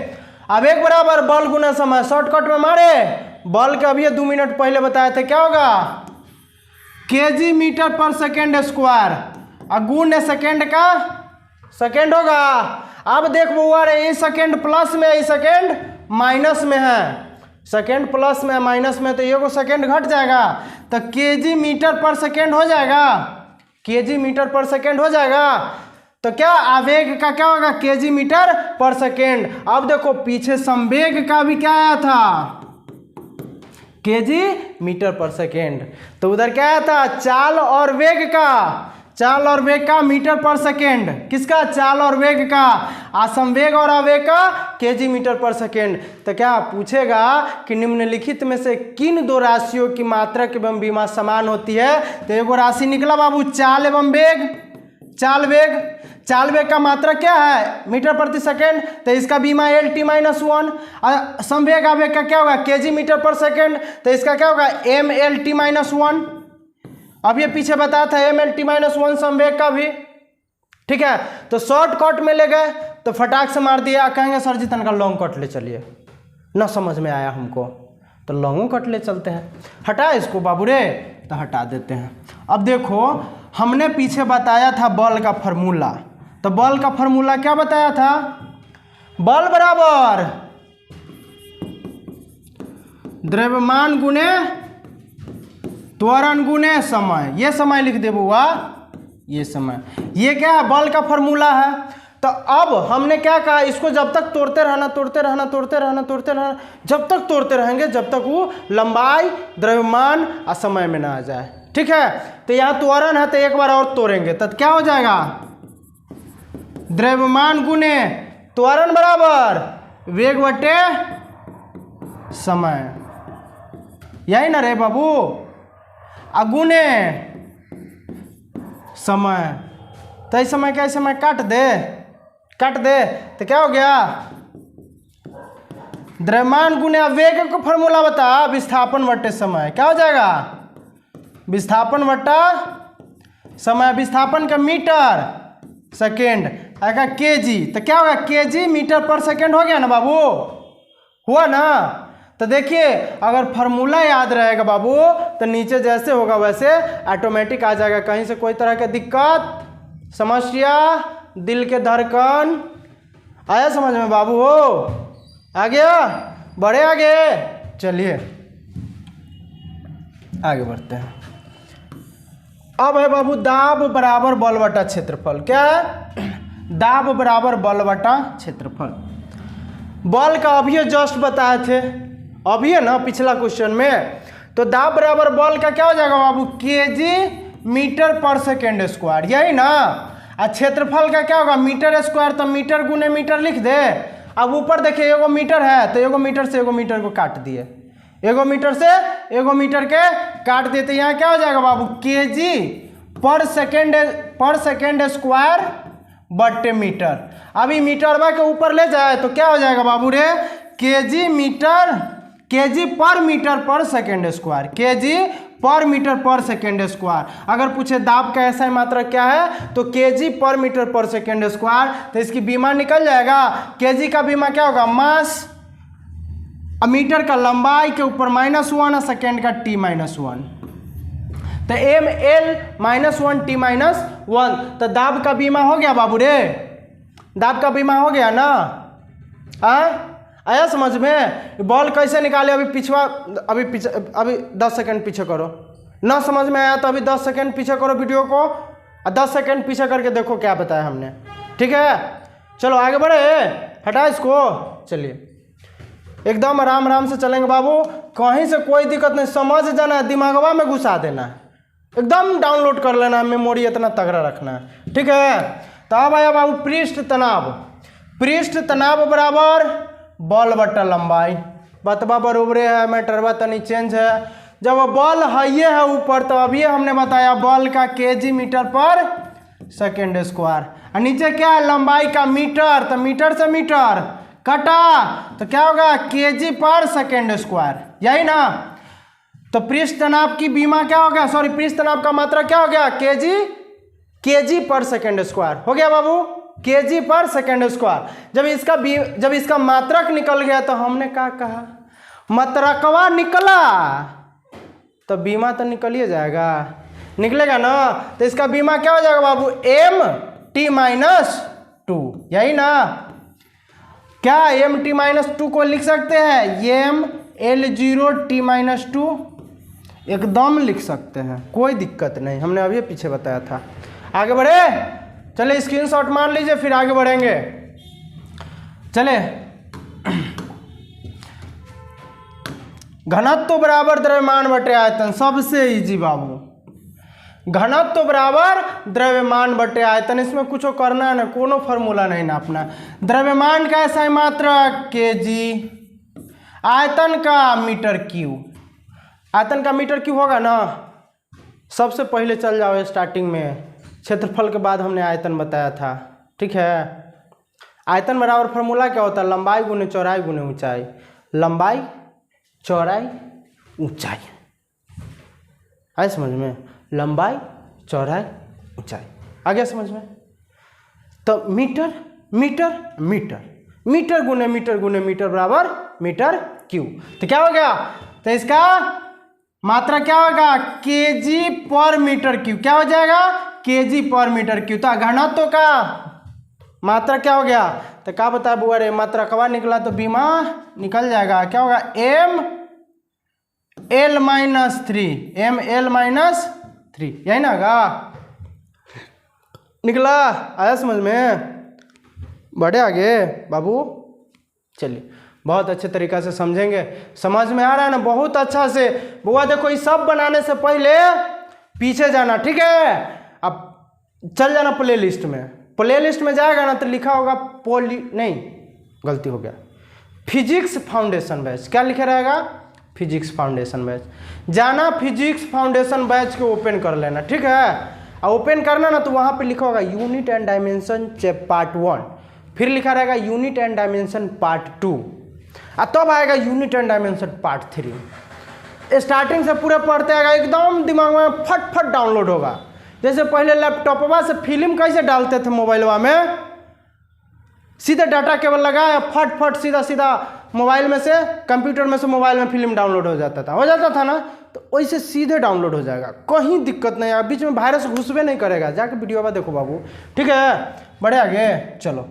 अब एक बराबर बल गुना समय, शॉर्टकट में मारे, बल का अभी 2 मिनट पहले बताए थे, क्या होगा केजी मीटर पर सेकेंड स्क्वायर, और गुण सेकेंड का सेकेंड होगा। अब देख बुआ रे, ये सेकेंड प्लस में, ये सेकेंड माइनस में है, सेकेंड प्लस में माइनस में, तो ये को सेकेंड घट जाएगा, तो केजी मीटर पर सेकेंड हो जाएगा, केजी मीटर पर सेकेंड हो जाएगा। तो क्या आवेग का क्या होगा, केजी मीटर पर सेकेंड। अब देखो पीछे संवेग का भी क्या आया था, केजी मीटर पर सेकेंड, तो उधर क्या आया था, चाल और वेग का, चाल और वेग का मीटर पर सेकेंड, किसका, चाल और वेग का, संवेग और आवेग का केजी मीटर पर सेकेंड। तो क्या पूछेगा कि निम्नलिखित में से किन दो राशियों की मात्रक एवं बीमा समान होती है, तो एगो राशि निकला बाबू चाल एवं वेग, चाल वेग, चाल वेग का मात्रक क्या है, मीटर प्रति सेकेंड, तो इसका बीमा l-t-1। संवेग आवेग का क्या होगा, केजी मीटर पर सेकेंड, तो इसका क्या होगा ml-t-1। अब ये पीछे बताया था ml-t-1 संवेग का भी, ठीक है। तो शॉर्टकट में ले गए तो फटाक से मार दिया, कहेंगे सर जी तनका लॉन्ग कट ले चलिए, ना समझ में आया हमको, तो लॉन्ग कट ले चलते हैं। हटा इसको बाबू रे, तो हटा देते हैं। अब देखो हमने पीछे बताया था बल का फॉर्मूला, तो बल का फॉर्मूला क्या बताया था, बल बराबर द्रव्यमान गुने त्वरण गुने समय, ये समय लिख दे बुआ, ये समय, ये क्या है, बल का फॉर्मूला है। तो अब हमने क्या कहा, इसको जब तक तोड़ते रहना, तोड़ते रहना, तोड़ते रहना, तोड़ते रहना, जब तक तोड़ते रहेंगे जब तक वो लंबाई, द्रव्यमान और समय में ना आ जाए, ठीक है। तो यहाँ त्वरण है तो एक बार और तोड़ेंगे, तो क्या हो जाएगा, द्रव्यमान गुने त्वरण बराबर वेग बटे समय, यही ना रे बाबू, अगुने समय, तो इस समय क्या, इस समय काट दे तो क्या हो गया, द्रव्यमान गुने आवेग को फॉर्मूला बता, विस्थापन बटे समय, क्या हो जाएगा, विस्थापन बटा समय, विस्थापन का मीटर सेकेंड आएगा केजी, तो क्या होगा, केजी मीटर पर सेकेंड हो गया ना बाबू, हुआ ना। तो देखिए अगर फॉर्मूला याद रहेगा बाबू तो नीचे जैसे होगा वैसे ऑटोमेटिक आ जाएगा, कहीं से कोई तरह की दिक्कत, समस्या, दिल के धड़कन आया समझ में बाबू, हो आ गया, बढ़े आगे, चलिए आगे बढ़ते हैं। अब है बाबू दाब बराबर बल बटा क्षेत्रफल, क्या है, दाब बराबर बल बटा क्षेत्रफल। बल का अभी जस्ट बताए थे, अभी है ना पिछला क्वेश्चन में, तो दाब बराबर बल का क्या हो जाएगा बाबू, केजी मीटर पर सेकेंड स्क्वायर, यही ना। और क्षेत्रफल का क्या होगा, मीटर स्क्वायर, तो मीटर गुने मीटर लिख दे। अब ऊपर देखिए एगो मीटर है तो एगो मीटर से एगो मीटर को काट दिए, एगो मीटर से एगो मीटर के काट दिए, तो यहाँ क्या हो जाएगा बाबू, केजी पर सेकेंड स्क्वायर बटे मीटर। अभी मीटर के ऊपर ले जाए तो क्या हो जाएगा बाबू रे, केजी पर मीटर पर सेकेंड स्क्वायर, केजी पर मीटर पर सेकेंड स्क्वायर। अगर पूछे दाब का ऐसा मात्रा क्या है तो केजी पर मीटर पर सेकेंड स्क्वायर, तो इसकी बीमा निकल जाएगा। केजी का बीमा क्या होगा, मास, मीटर का लंबाई के ऊपर -1 और सेकेंड का t-1, तो m/l-1 t-1, तो दाब का बीमा हो गया बाबू रे, दाब का बीमा हो गया ना। आया समझ में। बॉल कैसे निकाले, अभी 10 सेकंड पीछे करो, ना समझ में आया तो अभी 10 सेकंड पीछे करो वीडियो को, और 10 सेकंड पीछे करके देखो क्या बताया हमने, ठीक है। चलो आगे बढ़े, हटा इसको, चलिए एकदम आराम से चलेंगे बाबू, कहीं से कोई दिक्कत नहीं, समझ जाना है, दिमागवा में घुसा देना है, एकदम डाउनलोड कर लेना है, मेमोरी इतना तगड़ा रखना है, ठीक है। तो अब आया बाबू पृष्ठ तनाव बराबर बल बटा लंबाई, बतबा बरोबरे है, मैटरवा तनी चेंज है। जब बल हाइए है ऊपर तो अभी हमने बताया बल का केजी मीटर पर सेकेंड स्क्वायर, और नीचे क्या है, लंबाई का मीटर, तो मीटर से मीटर कटा तो क्या होगा, केजी पर सेकेंड स्क्वायर, यही ना। तो पृष्ठ तनाव की बीमा क्या हो गया, सॉरी पृष्ठ तनाव का मात्रा क्या हो गया, केजी पर सेकेंड स्क्वायर हो गया बाबू, केजी पर सेकेंड स्क्वायर। जब इसका मात्रक निकल गया तो हमने क्या कहा, मात्रकवा निकला तो बीमा तो निकल ही जाएगा, निकलेगा ना। तो इसका बीमा क्या हो जाएगा बाबू, m/t-2, यही ना। क्या m/t-2 को लिख सकते हैं, mL0t-2 एकदम लिख सकते हैं, कोई दिक्कत नहीं, हमने अभी पीछे बताया था। आगे बढ़े, चले स्क्रीनशॉट मार लीजिए फिर आगे बढ़ेंगे। चले घनत्व बराबर द्रव्यमान बटे आयतन, सबसे इजी बाबू, घनत्व बराबर द्रव्यमान बटे आयतन, इसमें कुछ करना है ना, कोनो फॉर्मूला नहीं ना अपना। द्रव्यमान का ऐसा मात्रा केजी, आयतन का मीटर क्यू, आयतन का मीटर क्यू होगा ना। सबसे पहले चल जाओ स्टार्टिंग में, क्षेत्रफल के बाद हमने आयतन बताया था, ठीक है। आयतन बराबर फॉर्मूला क्या होता है, लंबाई गुने चौड़ाई गुने ऊंचाई, लंबाई चौड़ाई ऊंचाई, आए समझ में, लंबाई चौड़ाई ऊंचाई, आ गया समझ में। तो मीटर गुने मीटर बराबर मीटर क्यू, तो क्या हो गया, तो इसका मात्रा क्या होगा, केजी पर मीटर क्यू, क्या हो जाएगा, केजी पर मीटर क्यू। तो घनत्व का मात्रा क्या हो गया, तो क्या बता बुआ रे, मात्रा कब निकला तो बीमा निकल जाएगा, क्या होगा, mL-3, यही ना होगा, निकला, आया समझ में। बढ़े आगे बाबू, चलिए बहुत अच्छे तरीक़ा से समझेंगे, समझ में आ रहा है ना, बहुत अच्छा से। बुआ देखो ये सब बनाने से पहले पीछे जाना, ठीक है। अब चल जाना प्ले लिस्ट में जाएगा ना तो लिखा होगा नहीं गलती हो गया, फिजिक्स फाउंडेशन बैच। क्या लिखा रहेगा? Physics foundation batch. जाना फिजिक्स फाउंडेशन बैच को ओपन कर लेना, ठीक है। और ओपन करना ना तो वहाँ पे लिखा होगा यूनिट एंड डायमेंशन पार्ट 1, फिर लिखा रहेगा यूनिट एंड डायमेंशन पार्ट 2, और तब आएगा unit and dimension part 3। Starting से पूरा पढ़ते आएगा, एकदम दिमाग में फट फट डाउनलोड होगा। जैसे पहले लैपटॉपवा से फिल्म कैसे डालते थे मोबाइलवा में, सीधे डाटा केबल लगाया फट फट सीधा सीधा मोबाइल में से कंप्यूटर में से मोबाइल में फिल्म डाउनलोड हो जाता था ना, तो वैसे सीधे डाउनलोड हो जाएगा, कहीं दिक्कत नहीं है। बीच में वायरस घुसबे नहीं करेगा। जाके वीडियो देखो बाबू, ठीक है। बढ़े आगे चलो।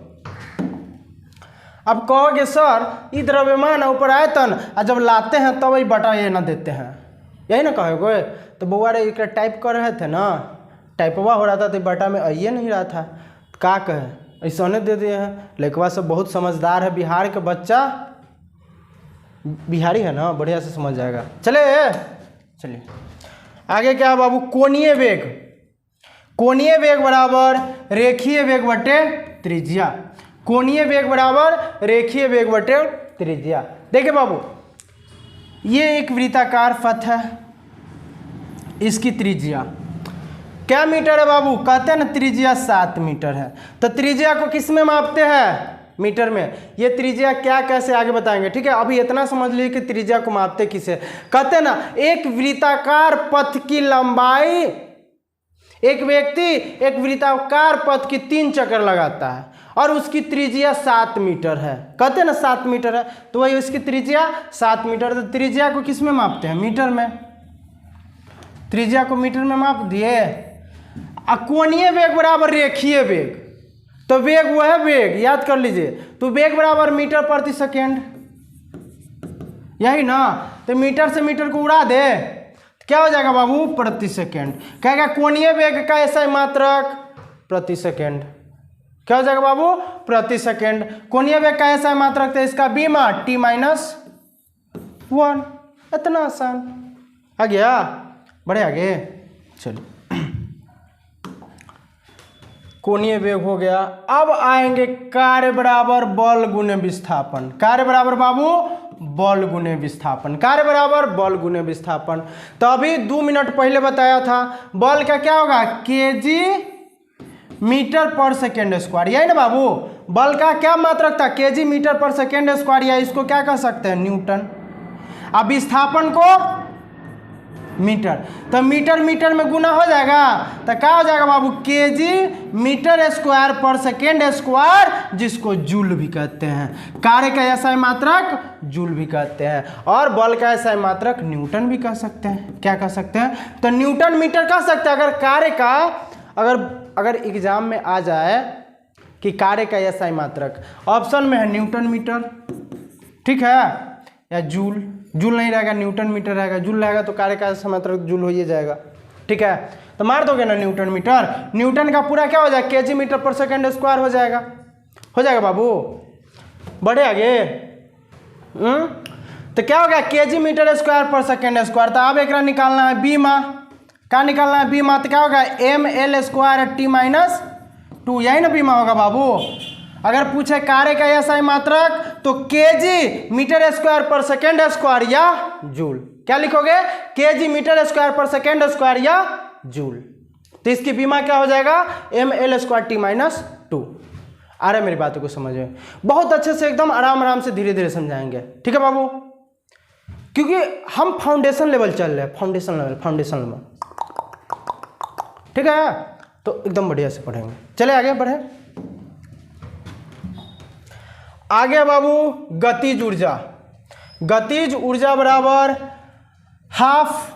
अब कहोगे सर ई द्रव्यमान ऊपर आयतन, और जब लाते हैं तब वही बटा ये ना देते हैं, यही ना कहोगे। तो बउआ रे एक टाइप कर रहे थे ना, टाइपवा हो रहा था तो बटा में आइए नहीं रहा था, का कहे ऐसा नहीं दे दिए हैं। लड़कवा सब बहुत समझदार है, बिहार के बच्चा, बिहारी है ना, बढ़िया से समझ जाएगा। चलिए आगे क्या है बाबू? कोणीय वेग। कोणीय वेग बराबर रेखीय वेग बटे त्रिज्या। कोणीय वेग बराबर रेखीय वेग बटे त्रिज्या। देखिए बाबू, ये एक वृत्ताकार पथ है, इसकी त्रिज्या क्या मीटर है बाबू? कहते हैं ना त्रिज्या 7 मीटर है। तो त्रिज्या को किस में मापते हैं? मीटर में। ये त्रिज्या क्या कैसे आगे बताएंगे, ठीक है। अभी इतना समझ लीजिए कि त्रिज्या को मापते किसे कहते हैं ना। एक वृत्ताकार पथ की लंबाई, एक व्यक्ति एक वृत्ताकार पथ की 3 चक्कर लगाता है और उसकी त्रिज्या 7 मीटर है, कहते हैं ना 7 मीटर है, तो वही उसकी त्रिज्या 7 मीटर। तो त्रिज्या को किस में मापते हैं? मीटर में। त्रिज्या को मीटर में माप दिए। कोणीय वेग बराबर रेखीय वेग, तो वेग वो है वेग, याद कर लीजिए। तो वेग बराबर मीटर प्रति सेकेंड, यही ना। तो मीटर से मीटर को उड़ा दे, क्या हो जाएगा बाबू? प्रति सेकेंड। कहेगा कोणीय वेग का ऐसा मात्रक प्रति सेकेंड, क्या हो जाएगा बाबू? प्रति सेकेंड। कोणीय वेग का ऐसा मात्रक, तो इसका बीमा t-1। इतना आसान। आ गया? बढ़े आगे चलो। कोणीय वेग हो गया। अब आएंगे कार्य बराबर बल गुणे विस्थापन। कार्य बराबर बाबू बल गुणे विस्थापन। कार्य बराबर बल गुणे विस्थापन। तो अभी 2 मिनट पहले बताया था, बल का क्या होगा? केजी मीटर पर सेकेंड स्क्वायर, यही ना बाबू। बल का क्या मात्रक था? केजी मीटर पर सेकेंड स्क्वायर, या इसको क्या कह सकते हैं? न्यूटन। अब विस्थापन को मीटर, तो मीटर मीटर में गुना हो जाएगा, तो क्या हो जाएगा बाबू? केजी मीटर स्क्वायर पर सेकेंड स्क्वायर, जिसको जूल भी कहते हैं। कार्य का ऐसा मात्रक जूल भी कहते हैं, और बल का ऐसा मात्रक न्यूटन भी कह सकते हैं। क्या कह सकते हैं? तो न्यूटन मीटर कह सकते हैं। अगर कार्य का अगर एग्जाम में आ जाए कि कार्य का ऐसा मात्रक, ऑप्शन में है न्यूटन मीटर, ठीक है, या जूल। जूल नहीं रहेगा, न्यूटन मीटर रहेगा। जूल रहेगा तो कार्य का ऐसा मात्रक जूल हो ही जाएगा, ठीक है। तो मार दोगे ना न्यूटन मीटर, न्यूटन का पूरा क्या हो जाएगा? केजी मीटर पर सेकेंड स्क्वायर हो जाएगा। हो जाएगा बाबू? बढ़े आगे। तो क्या हो गया? केजी मीटर स्क्वायर पर सेकेंड स्क्वायर। तो अब एक निकालना है बीमा। क्या निकालना है? बीमा। तो क्या होगा? ml स्क्वायर t-2, यही ना बीमा होगा बाबू। अगर पूछे कार्य का ऐसा मात्रक, तो केजी मीटर स्क्वायर पर सेकेंड स्क्वायर या जूल। क्या लिखोगे? केजी मीटर स्क्वायर पर सेकेंड स्क्वायर या जूल। तो इसकी बीमा क्या हो जाएगा? ml square t-2। आ रहा है मेरी बातों को समझ में? बहुत अच्छे से एकदम आराम से धीरे धीरे समझाएंगे, ठीक है बाबू, क्योंकि हम फाउंडेशन लेवल चल रहे हैं। फाउंडेशन लेवल, ठीक है। तो एकदम बढ़िया से पढ़ेंगे। चले आगे बढ़े। आगे बाबू गतिज ऊर्जा। गतिज ऊर्जा बराबर हाफ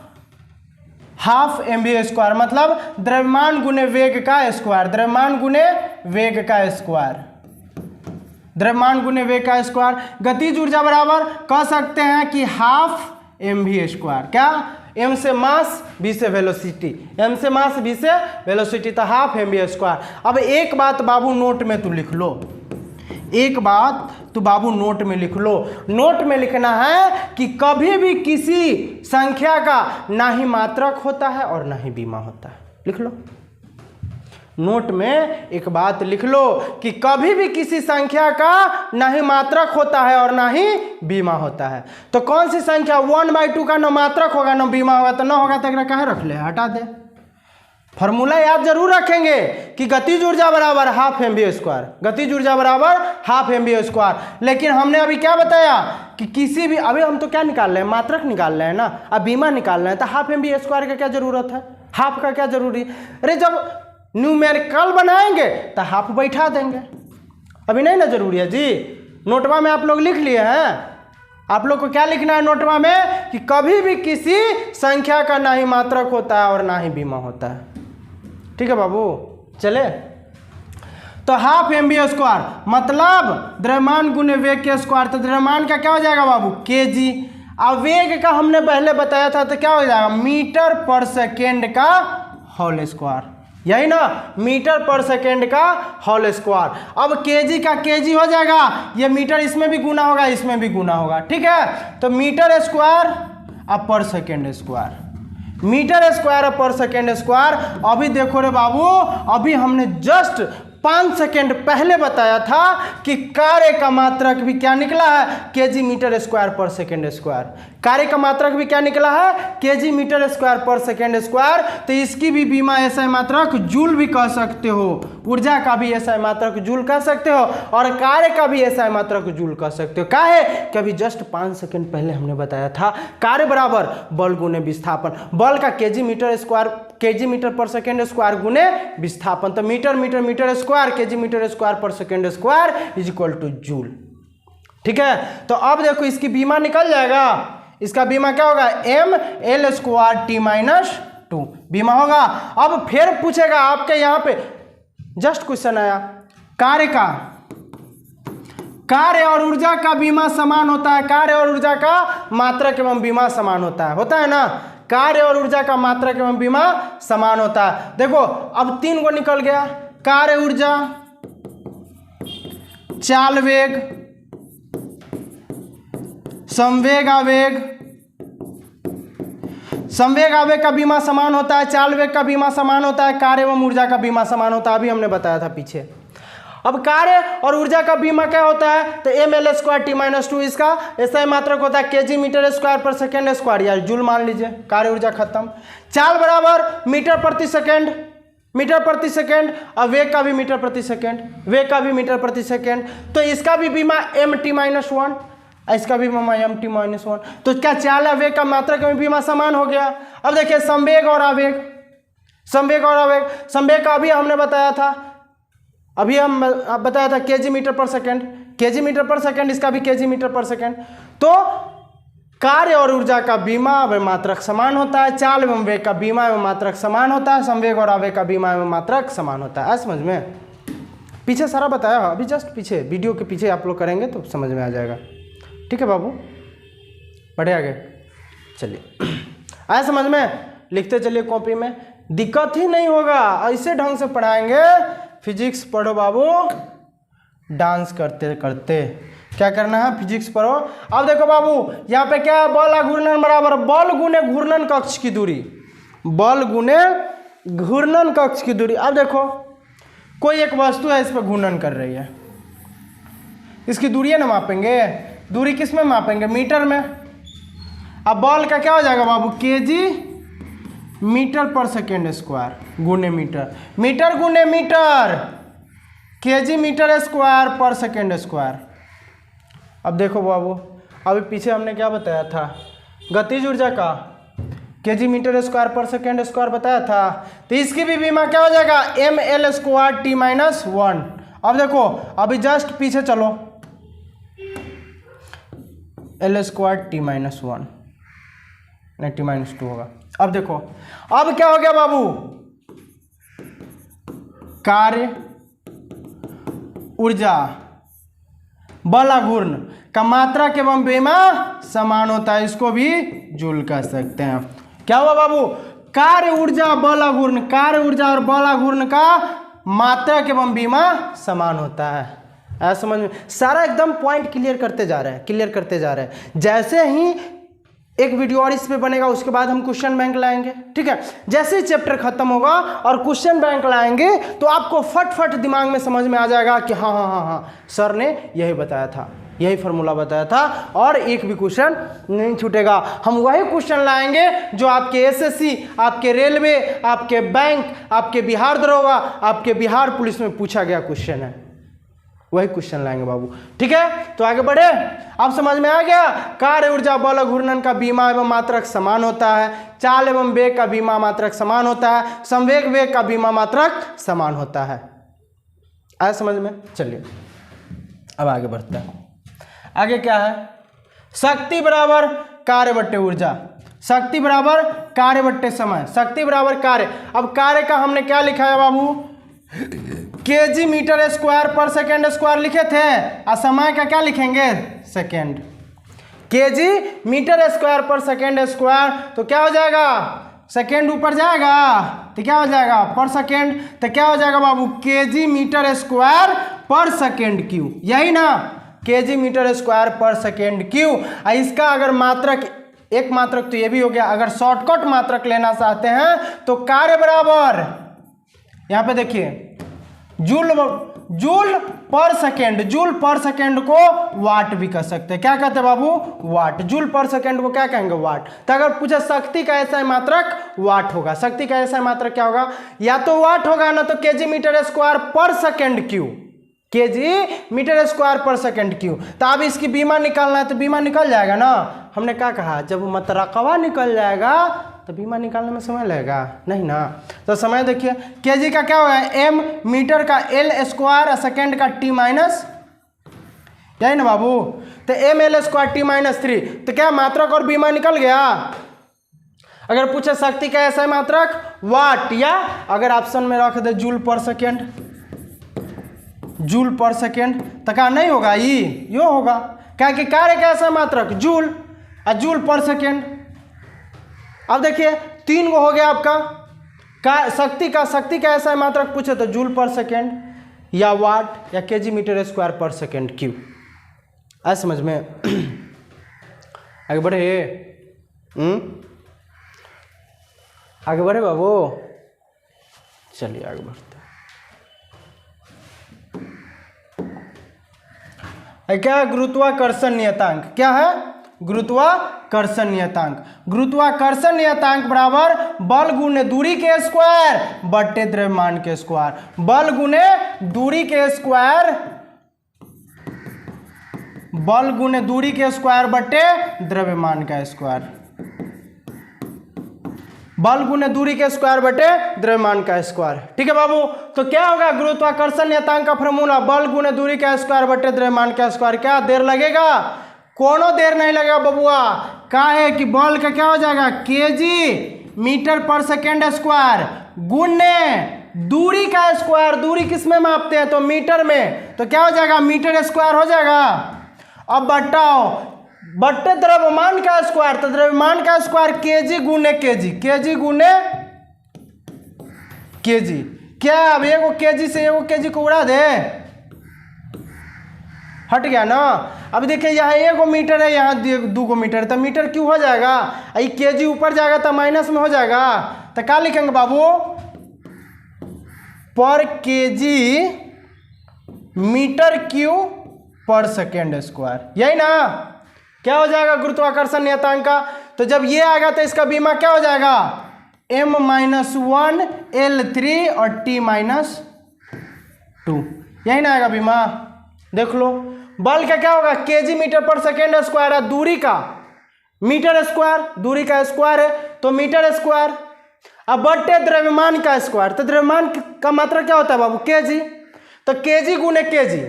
mv स्क्वायर, मतलब द्रव्यमान गुने वेग का स्क्वायर। द्रव्यमान गुने वेग का स्क्वायर, द्रव्यमान गुने वेग का स्क्वायर। गतिज ऊर्जा बराबर कह सकते हैं कि हाफ mv स्क्वायर। क्या? m से मास, v से वेलोसिटी। m से मास, v से वेलोसिटी, तो हाफ mv स्क्वायर। अब एक बात बाबू नोट में तू लिख लो, एक बात तो बाबू नोट में लिख लो। नोट में लिखना है कि कभी भी किसी संख्या का ना ही मात्रक होता है और ना ही बीमा होता है। लिख लो। नोट में एक बात लिख लो कि कभी भी किसी संख्या का ना ही मात्रक होता है और ना ही बीमा होता है। तो कौन सी संख्या 1/2 का न मात्रक होगा न बीमा होगा, तो न होगा तो कहे रख ले, हटा दे। फॉर्मूला याद जरूर रखेंगे कि गतिज ऊर्जा बराबर हाफ mv², गतिज ऊर्जा बराबर हाफ mv²। लेकिन हमने अभी क्या बताया कि किसी भी, अभी हम तो क्या निकाल रहे हैं, मात्रक निकाल रहे हैं ना, अब बीमा निकाल रहे हैं, तो हाफ mv² का क्या जरूरत है, हाफ का क्या जरूरी। अरे जब न्यूमेरिकल बनाएंगे तो हाफ बैठा देंगे, अभी नहीं ना जरूरी है जी। नोटवा में आप लोग लिख लिए हैं, आप लोग को क्या लिखना है नोटवा में कि कभी भी किसी संख्या का ना ही मात्रक होता है और ना ही बीमा होता है। ठीक है बाबू, चले। तो हाफ mv² मतलब द्रव्यमान गुने वेग के स्क्वायर, तो द्रव्यमान का क्या हो जाएगा बाबू, kg। अब वेग का हमने पहले बताया था, तो क्या हो जाएगा, मीटर पर सेकेंड का होल स्क्वायर, यही ना, मीटर पर सेकेंड का होल स्क्वायर। अब kg का kg हो जाएगा, ये मीटर इसमें भी गुना होगा, इसमें भी गुना होगा। ठीक है, तो मीटर स्क्वायर अब पर सेकेंड स्क्वायर, मीटर स्क्वायर और पर सेकेंड स्क्वायर। अभी देखो रे बाबू, अभी हमने जस्ट 5 सेकेंड पहले बताया था कि कार्य का मात्रक भी क्या निकला है, केजी मीटर स्क्वायर पर सेकेंड स्क्वायर। कार्य का मात्रक भी क्या निकला है, केजी मीटर स्क्वायर पर सेकेंड स्क्वायर। तो इसकी भी बीमा एसआई मात्रक जूल भी कह सकते हो, ऊर्जा का भी एसआई मात्रक जूल कह सकते हो, और कार्य का भी एसआई मात्रक जूल कह सकते हो। काहे कि अभी जस्ट 5 सेकेंड पहले हमने बताया था कार्य बराबर बल गुने विस्थापन, बल का KG metre square, KG metre पर सेकेंड स्क्वायर गुने विस्थापन, तो metre metre metre square KG metre square पर second square is equal to joule. ठीक है, तो अब देखो इसकी बीमा निकल जाएगा, इसका बीमा क्या होगा, ml²t-2 बीमा होगा। अब फिर पूछेगा आपके यहाँ पे जस्ट क्वेश्चन आया, कार्य का, कार्य और ऊर्जा का बीमा समान होता है, कार्य और ऊर्जा का मात्रक एवं बीमा समान होता है ना, कार्य और ऊर्जा का मात्रक एवं बीमा समान होता है। देखो अब 3 गो निकल गया, कार्य ऊर्जा, चाल वेग, संवेग आवेग, संवेग आवेग का बीमा समान होता है, चाल वेग का बीमा समान होता है, कार्य एवं ऊर्जा का बीमा समान होता है, अभी हमने बताया था पीछे। अब कार्य और ऊर्जा का बीमा क्या होता है, तो ml²t-2, इसका एसआई मात्रक होता है केजी मीटर स्क्वायर पर सेकेंड स्क्वायर, या जूल मान लीजिए, कार्य ऊर्जा खत्म। चाल बराबर मीटर प्रति सेकेंड, मीटर प्रति सेकेंड, और वेग का भी मीटर प्रति सेकेंड, वेग का भी मीटर प्रति सेकेंड, तो इसका भी बीमा mt-1, इसका भी बीमा mt-1। तो क्या चाल वेग का मात्रक में बीमा समान हो गया। अब देखिए संवेग और आवेग, संवेग और आवेग, संवेग का अभी हमने बताया था, अभी हम बताया था केजी मीटर पर सेकेंड, केजी मीटर पर सेकेंड, इसका भी केजी मीटर पर सेकेंड। तो कार्य और ऊर्जा का बीमा एवं मात्रक समान होता है, चाल एवं वेग का बीमा एवं मात्रक समान होता है, संवेग और आवेग का बीमा एवं मात्रक समान होता है। समझ में, पीछे सारा बताया, अभी जस्ट पीछे वीडियो के पीछे आप लोग करेंगे तो समझ में आ जाएगा। ठीक है बाबू, बढ़े आगे चलिए, आया समझ में, लिखते चलिए कॉपी में, दिक्कत ही नहीं होगा, ऐसे ढंग से पढ़ाएंगे। फिजिक्स पढ़ो बाबू, डांस करते करते, क्या करना है, फिजिक्स पढ़ो। अब देखो बाबू यहाँ पे क्या है, बल घूर्णन बराबर बल गुने घूर्णन कक्ष की दूरी, बल गुने घूर्णन कक्ष की दूरी। अब देखो कोई एक वस्तु है, इस पर घूर्णन कर रही है, इसकी दूरी है ना मापेंगे, दूरी किस में मापेंगे, मीटर में। अब बल का क्या हो जाएगा बाबू, केजी मीटर पर सेकेंड स्क्वायर गुने मीटर, मीटर गुने मीटर, केजी मीटर स्क्वायर पर सेकेंड स्क्वायर। अब देखो बाबू, अभी पीछे हमने क्या बताया था, गतिज ऊर्जा का केजी मीटर स्क्वायर पर सेकेंड स्क्वायर बताया था, तो इसकी भी बीमा क्या हो जाएगा, ml²t-1। अब देखो अभी जस्ट पीछे चलो, l²t-1 नहीं t-2 होगा। अब देखो अब क्या हो गया बाबू, कार्य ऊर्जा बल घूर्ण का मात्रक एवं बीमा समान होता है, इसको भी जूल कह सकते हैं। क्या हुआ बाबू, कार्य ऊर्जा बल घूर्ण, कार्य ऊर्जा और बल घूर्ण का मात्रक एवं बीमा समान होता है। ऐसा समझ में, सारा एकदम पॉइंट क्लियर करते जा रहे हैं, क्लियर करते जा रहे हैं। जैसे ही एक वीडियो और इस पे बनेगा, उसके बाद हम क्वेश्चन बैंक लाएंगे, ठीक है। जैसे ही चैप्टर खत्म होगा और क्वेश्चन बैंक लाएंगे तो आपको फट दिमाग में समझ में आ जाएगा कि हाँ हाँ हाँ हाँ सर ने यही बताया था, यही फार्मूला बताया था, और एक भी क्वेश्चन नहीं छूटेगा। हम वही क्वेश्चन लाएंगे जो आपके एसएससी, आपके रेलवे, आपके बैंक, आपके बिहार दरोगा, आपके बिहार पुलिस में पूछा गया क्वेश्चन है, वही क्वेश्चन लाएंगे बाबू, ठीक है। तो आगे बढ़े, अब समझ में आ गया। कार्य, ऊर्जा, बल और घूर्णन का बीमा एवं मात्रक समान होता है, चाल एवं वेग का बीमा मात्रक समान होता है, संवेग वेग का बीमा मात्रक समान होता है। आया समझ में? चलिए अब आगे बढ़ते हैं। आगे क्या है? शक्ति बराबर कार्य बट्टे ऊर्जा, शक्ति बराबर कार्य बट्टे समय, शक्ति बराबर कार्य। अब कार्य का हमने क्या लिखा है बाबू? केजी मीटर स्क्वायर पर सेकेंड स्क्वायर लिखे थे, और समय का क्या लिखेंगे? सेकेंड। केजी मीटर स्क्वायर पर सेकेंड स्क्वायर, तो क्या हो जाएगा? सेकेंड ऊपर जाएगा तो क्या हो जाएगा? पर सेकेंड। तो क्या हो जाएगा बाबू? केजी मीटर स्क्वायर पर सेकेंड क्यू, यही ना? केजी मीटर स्क्वायर पर सेकेंड क्यू। इसका अगर मात्रक, एक मात्रक तो ये भी हो गया, अगर शॉर्टकट मात्रक लेना चाहते हैं तो कार्य बराबर, यहां पे देखिए, joule per second, joule per second को वाट भी कह सकते हैं। क्या कहते हैं बाबू? वाट। जूल पर सेकेंड को क्या कहेंगे? वाट। तो अगर पूछे शक्ति का ऐसा मात्रक, वाट होगा। शक्ति का ऐसा मात्रक क्या होगा? या तो वाट होगा ना तो केजी मीटर स्क्वायर पर second cube, KG metre square पर सेकेंड क्यू। तो अब इसकी बीमा निकालना है तो बीमा निकल जाएगा ना। हमने क्या कहा? जब मतरकवा निकल जाएगा तो बीमा निकालने में समय लगेगा नहीं ना। तो समय देखिए, केजी का क्या होगा? एम, मीटर का एल स्क्वायर, सेकेंड का टी माइनस, यही ना बाबू? तो M L square T minus 3, तो क्या मात्रक और बीमा निकल गया। अगर पूछे शक्ति का ऐसा मात्रक, वाट, या अगर ऑप्शन में रख दे joule per second, joule per second, तो क्या नहीं होगा? ये होगा, क्या कि कार्य का ऐसा मात्रक जूल, और जूल पर सेकेंड। अब देखिए 3 गो हो गया आपका शक्ति का ऐसा मात्रक पूछे तो जूल पर सेकेंड, या वाट, या केजी मीटर स्क्वायर पर सेकेंड क्यू। आए समझ में? आगे बढ़े, आगे बढ़े बाबू, चलिए आगे बढ़ते हैं। क्या है? गुरुत्वाकर्षण नियतांक। क्या है? गुरुत्वाकर्षण नियतांक। गुरुत्वाकर्षण नियतांक बराबर बल गुने दूरी के स्क्वायर बट्टे द्रव्यमान के स्क्वायर। बल गुने दूरी के स्क्वायर, बल गुने दूरी के स्क्वायर बट्टे द्रव्यमान का स्क्वायर, बल गुने दूरी के स्क्वायर बटे द्रव्यमान का स्क्वायर। ठीक है बाबू? तो क्या होगा? गुरुत्वाकर्षण नियतांक का फॉर्मूला बल गुने दूरी का स्क्वायर बटे द्रव्यमान का स्क्वायर। क्या देर लगेगा? कोनो देर नहीं लगेगा बबुआ। क्या है कि बल का क्या हो जाएगा? केजी मीटर पर सेकेंड स्क्वायर गुने दूरी का स्क्वायर। दूरी किस में मापते हैं? तो मीटर में। तो क्या हो जाएगा? मीटर स्क्वायर हो जाएगा। अब बताओ, बट्टे द्रव्यमान का स्क्वायर, तो द्रव्यमान का स्क्वायर केजी गुने केजी, केजी गुने केजी। क्या अब एगो केजी से एगो केजी को उड़ा दे? हट गया ना। अब देखिए यहाँ एगो मीटर है, यहाँ 2 मीटर है, तो मीटर क्यों हो जाएगा? ये केजी ऊपर जाएगा तो माइनस में हो जाएगा। तो क्या लिखेंगे बाबू? पर केजी मीटर क्यू पर सेकेंड स्क्वायर, यही ना? क्या हो जाएगा गुरुत्वाकर्षण नियतांक का? तो जब ये आएगा तो इसका बीमा क्या हो जाएगा? m-1 L3 और T-2, यही ना आएगा बीमा। देख लो, बल का क्या होगा? केजी मीटर पर सेकेंड स्क्वायर है, दूरी का मीटर स्क्वायर, दूरी का स्क्वायर है तो मीटर स्क्वायर। अब बट्टे द्रव्यमान का स्क्वायर, तो द्रव्यमान का मात्रा क्या होता है बाबू? केजी। तो केजी गुने केजी,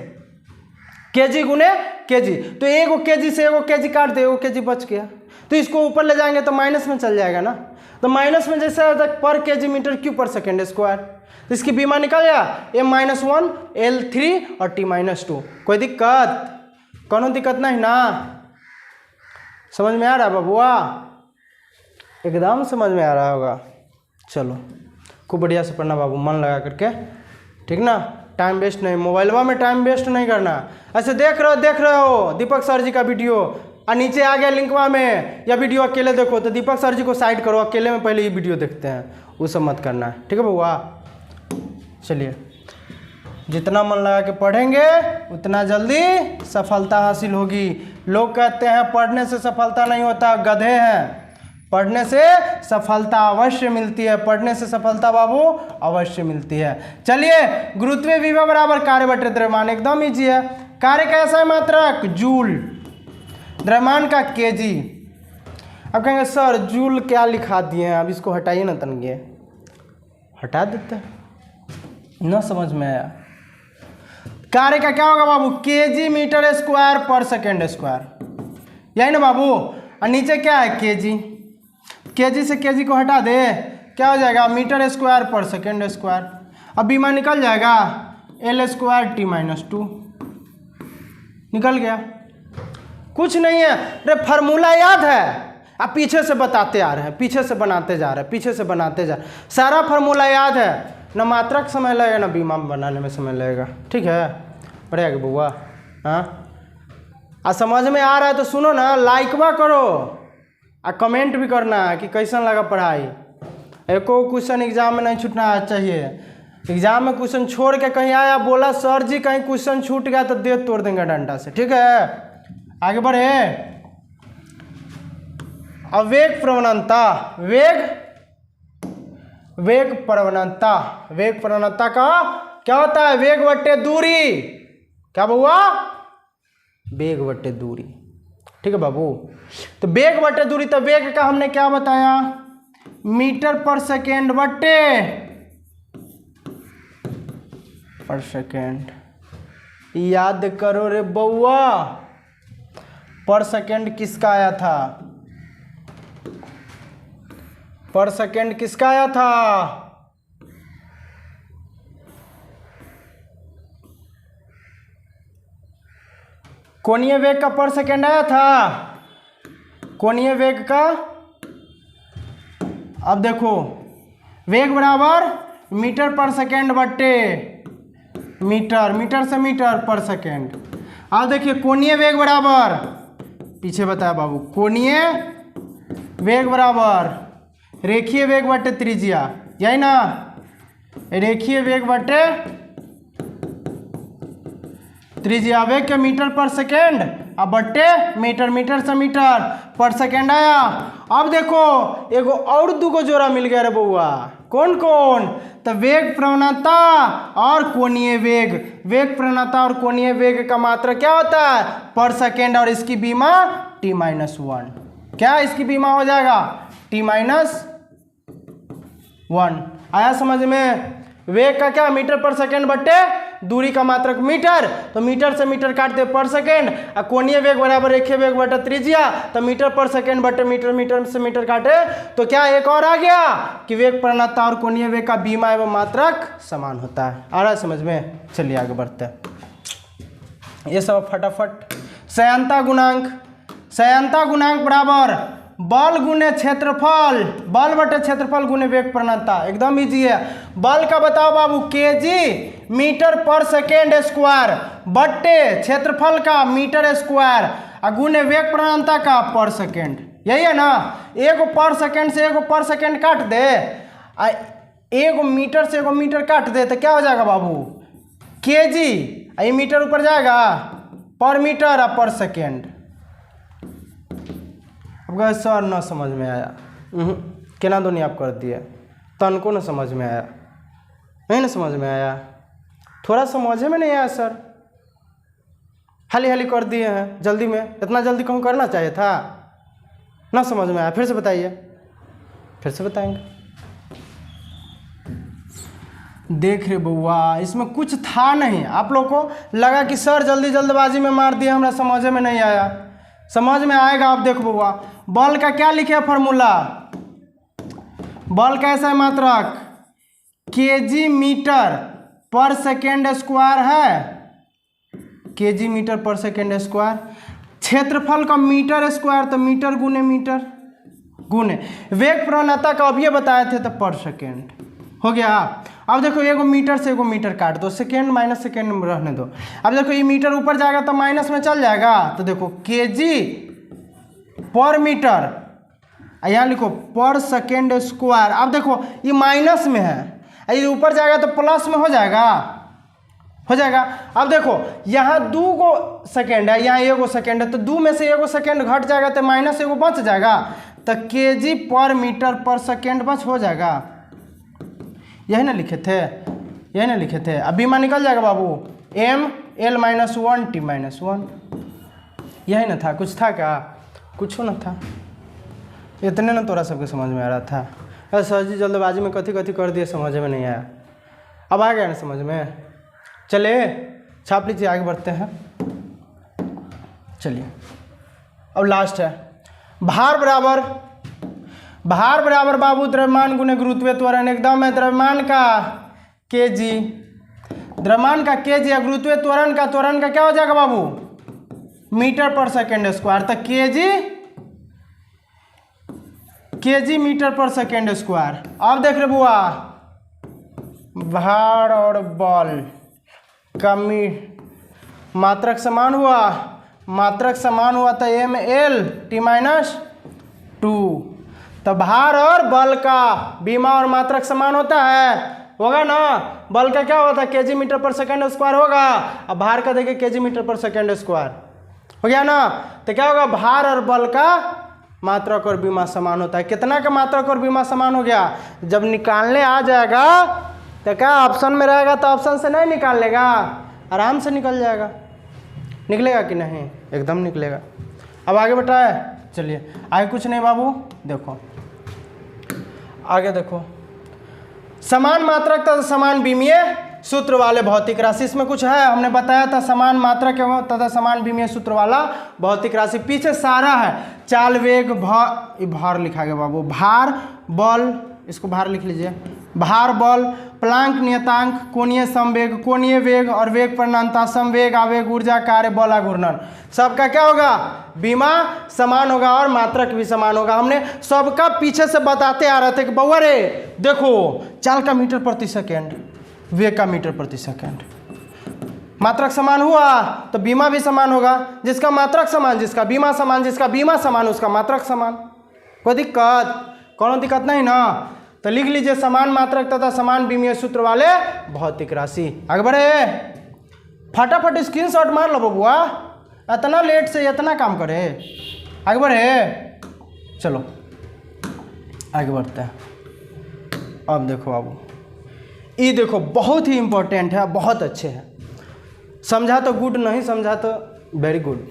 केजी गुने केजी। तो एगो केजी से एगो केजी काट दे, एगो केजी बच गया। तो इसको ऊपर ले जाएंगे तो माइनस में चल जाएगा ना। तो माइनस में जैसे पर केजी मीटर क्यू पर सेकेंड स्क्वायर, तो इसकी बीमा निकल गया m-1 L3 और T-2। कोई दिक्कत? कोनो दिक्कत नहीं ना? समझ में आ रहा है बबुआ? एकदम समझ में आ रहा होगा। चलो खूब बढ़िया से पढ़ना बाबू, मन लगा करके, ठीक ना? टाइम वेस्ट नहीं, मोबाइलवा में टाइम वेस्ट नहीं करना। ऐसे देख रहे हो दीपक सर जी का वीडियो, और नीचे आ गया लिंकवा में, या वीडियो अकेले देखो। तो दीपक सर जी को साइड करो, अकेले में पहले ये वीडियो देखते हैं, वो सब मत करना है, ठीक है बउआ। चलिए, जितना मन लगा के पढ़ेंगे उतना जल्दी सफलता हासिल होगी। लोग कहते हैं पढ़ने से सफलता नहीं होता, गधे हैं। पढ़ने से सफलता अवश्य मिलती है, पढ़ने से सफलता बाबू अवश्य मिलती है। चलिए, गुरुत्वीय विभव बराबर कार्य बटे द्रव्यमान, एकदम ईजी है। कार्य कैसा है मात्रक? जूल। द्रव्यमान का केजी। अब कहेंगे सर जूल क्या लिखा दिए हैं, अब इसको हटाइए ना तनिए, हटा देते हैं, न समझ में आया। कार्य का क्या होगा बाबू? केजी मीटर स्क्वायर पर सेकेंड स्क्वायर, यही ना बाबू। और नीचे क्या है? केजी। केजी से केजी को हटा दे, क्या हो जाएगा? मीटर स्क्वायर पर सेकेंड स्क्वायर। अब बीमा निकल जाएगा, एल स्क्वायर टी माइनस 2 निकल गया। कुछ नहीं है, अरे फार्मूला याद है, आप पीछे से बताते आ रहे हैं, पीछे से बनाते जा रहे हैं, पीछे से बनाते जा रहे हैं। सारा फार्मूला याद है, न मात्रक समय लगेगा, न बीमा बनाने में समय लगेगा, ठीक है। बढ़िया कि बुआ, हाँ समझ में आ रहा है तो सुनो ना, लाइकवा करो और कमेंट भी करना है कि कैसन लगा पढ़ाई। एको क्वेश्चन एग्जाम में नहीं छूटना चाहिए। एग्जाम में क्वेश्चन छोड़ के कहीं आया बोला सर जी कहीं क्वेश्चन छूट गया तो दे तोड़ देंगे डंडा से, ठीक है। आगे बढ़े। अब वेग प्रवणता, वेग प्रवणता, वेग प्रवणता का क्या होता है? वेग बट्टे दूरी। क्या बउआ? वेग बट्टे दूरी, ठीक है बाबू। तो वेग बट्टे दूरी, तो वेग का हमने क्या बताया? मीटर पर सेकेंड बट्टे पर सेकेंड। याद करो रे बउआ, पर सेकेंड किसका आया था? पर सेकेंड किसका आया था? कोणीय वेग का पर सेकेंड आया था। कोणीय वेग का, अब देखो, वेग बराबर मीटर पर सेकेंड बट्टे मीटर, मीटर से मीटर पर सेकेंड। अब देखिए कोणीय वेग बराबर, पीछे बताया बाबू, कोणीय वेग बराबर रेखीय वेग बट्टे त्रिज्या, यही ना। रेखीय वेग बट्टे त्रिज्या, वेग के मीटर पर सेकेंड, अब बट्टे मीटर, मीटर से मीटर पर सेकेंड आया। अब देखो एगो और दूगो जोड़ा मिल गया रे बउआ, कौन कौन? तो वेग प्रवणता और कोणीय वेग। वेग प्रवणता और कोणीय वेग का मात्रा क्या होता है? पर सेकेंड, और इसकी बीमा t माइनस 1। क्या इसकी बीमा हो जाएगा? t minus 1। आया समझ में? वेग का क्या? मीटर पर सेकेंड बट्टे दूरी का मात्रक मीटर, तो मीटर से मीटर काटते पर सेकेंड। और कोणीय वेग बराबर रेखीय वेग बटे त्रिज्या, तो मीटर पर सेकेंड बटे मीटर, मीटर से मीटर काटे तो क्या एक और आ गया कि वेग प्रवणता और कोणीय वेग का बीमा एवं मात्रक समान होता है। आ रहा है समझ में? चलिए आगे बढ़ते हैं, ये सब फटाफट। संयंता गुणांक, संयंता गुणांक बराबर बल गुने क्षेत्रफल, बल बटे क्षेत्रफल गुने वेग प्रवणता, एकदम इजी है। बल का बताओ बाबू, केजी मीटर पर सेकेंड स्क्वायर बट्टे क्षेत्रफल का मीटर स्क्वायर और गुने वेग प्रवणता का पर सेकेंड, यही है ना। एगो पर सेकेंड से एगो पर सेकेंड काट दे, एगो मीटर से एगो मीटर काट दे, तो क्या हो जाएगा बाबू? केजी, ये मीटर ऊपर जाएगा, पर मीटर और पर सेकेंड। अब सर न समझ में आया, केना दोनों आप कर दिए, तनको न समझ में आया, नहीं ना समझ में आया, थोड़ा समझे में नहीं आया सर, हाली हाली कर दिए हैं जल्दी में। इतना जल्दी कहूँ करना चाहिए था, ना समझ में आया। फिर से बताइए, फिर से बताएंगे। देख रे बउआ, इसमें कुछ था नहीं, आप लोग को लगा कि सर जल्दी जल्दबाजी में मार दिया, हमरा समझ में नहीं आया। समझ में आएगा। आप देखो बउआ, बल का क्या लिखे है फॉर्मूला? बल कैसा है मात्रक? केजी मीटर पर सेकेंड स्क्वायर है, केजी मीटर पर सेकेंड स्क्वायर। क्षेत्रफल का मीटर स्क्वायर, तो मीटर गुने मीटर गुने वेग प्रवणता का अब ये बताए थे तो पर सेकेंड हो गया। अब देखो एगो मीटर से एगो मीटर काट दो, सेकेंड माइनस सेकेंड में रहने दो। अब देखो ये मीटर ऊपर जाएगा तो माइनस में चल जाएगा, तो देखो केजी पर मीटर, यहाँ लिखो पर सेकेंड स्क्वायर। अब देखो ये माइनस में है, ये ऊपर जाएगा तो प्लस में हो जाएगा, हो जाएगा। अब देखो यहाँ 2 गो सेकेंड है, यहाँ 1 गो सेकेंड है, तो 2 में से 1 गो सेकेंड घट जाएगा तो माइनस 1 गो बच जाएगा, तो केजी पर मीटर पर सेकेंड बच हो जाएगा। यही ना लिखे थे, यही ना लिखे थे। अब बीमा निकल जाएगा बाबू, m l minus 1 t minus 1, यही ना था, कुछ था क्या? कुछ ना था। इतने ना तोरा सबके समझ में आ रहा था। अरे सर जी जल्दबाजी में कथी कथी कर दिए, समझ में नहीं आया। अब आ गया ना समझ में? चले छाप लीजिए, आगे बढ़ते हैं। चलिए अब लास्ट है भार बराबर बाबू द्रव्यमान गुने गुरुत्वीय त्वरण, एकदम है। द्रव्यमान का केजी, द्रव्यमान का केजी या गुरुत्वीय त्वरण का क्या हो जाएगा बाबू? मीटर पर सेकेंड स्क्वायर। तो केजी मीटर पर सेकेंड स्क्वायर। अब देख रहे बुआ, भार और बल का मात्रक समान हुआ, मात्रक समान हुआ तो m l t माइनस 2। तो भार और बल का बीमा और मात्रक समान होता है, होगा ना? बल का क्या होता है? केजी मीटर पर सेकेंड स्क्वायर होगा। अब भार का देखिए केजी मीटर पर सेकेंड स्क्वायर, हो गया ना? तो क्या होगा? भार और बल का मात्रक और बीमा समान होता है। कितना का मात्रक और बीमा समान हो गया? जब निकालने आ जाएगा तो क्या ऑप्शन में रहेगा, तो ऑप्शन से नहीं निकाल लेगा, आराम से निकल जाएगा। निकलेगा कि नहीं? एकदम निकलेगा। अब आगे बढ़ाए, चलिए आगे कुछ नहीं बाबू, देखो आगे देखो, समान मात्रक तथा समान बीमीय सूत्र वाले भौतिक राशि। इसमें कुछ है, हमने बताया था समान मात्रक तथा समान बीमीय सूत्र वाला भौतिक राशि। पीछे सारा है, चाल वेग भार लिखा गया बाबू, भार बल, इसको भार लिख लीजिए, भार बल प्लांक नियतांक कोणीय संवेग कोणीय वेग और वेग परिणामता संवेग आवेग ऊर्जा कार्य बल घूर्णन, सबका क्या होगा? बीमा समान होगा और मात्रक भी समान होगा। हमने सबका पीछे से बताते आ रहे थे कि बउआ रे देखो, चाल का मीटर प्रति सेकेंड, वेग का मीटर प्रति सेकेंड, मात्रक समान हुआ तो बीमा भी समान होगा। जिसका मात्रक समान, जिसका बीमा समान, जिसका बीमा समान उसका मात्रक समान। कोई दिक्कत? कोनो दिक्कत नहीं ना? तो लिख लीजिए समान मात्रक तथा समान बीमीय सूत्र वाले भौतिक राशि। आगे बढ़े, फटाफट स्क्रीनशॉट मार लो बबुआ, इतना लेट से इतना काम करे। आगे बढ़े, चलो आगे बढ़ते हैं। अब देखो बाबू, ये देखो बहुत ही इंपॉर्टेंट है, बहुत अच्छे है। समझा तो गुड, नहीं समझा तो वेरी गुड।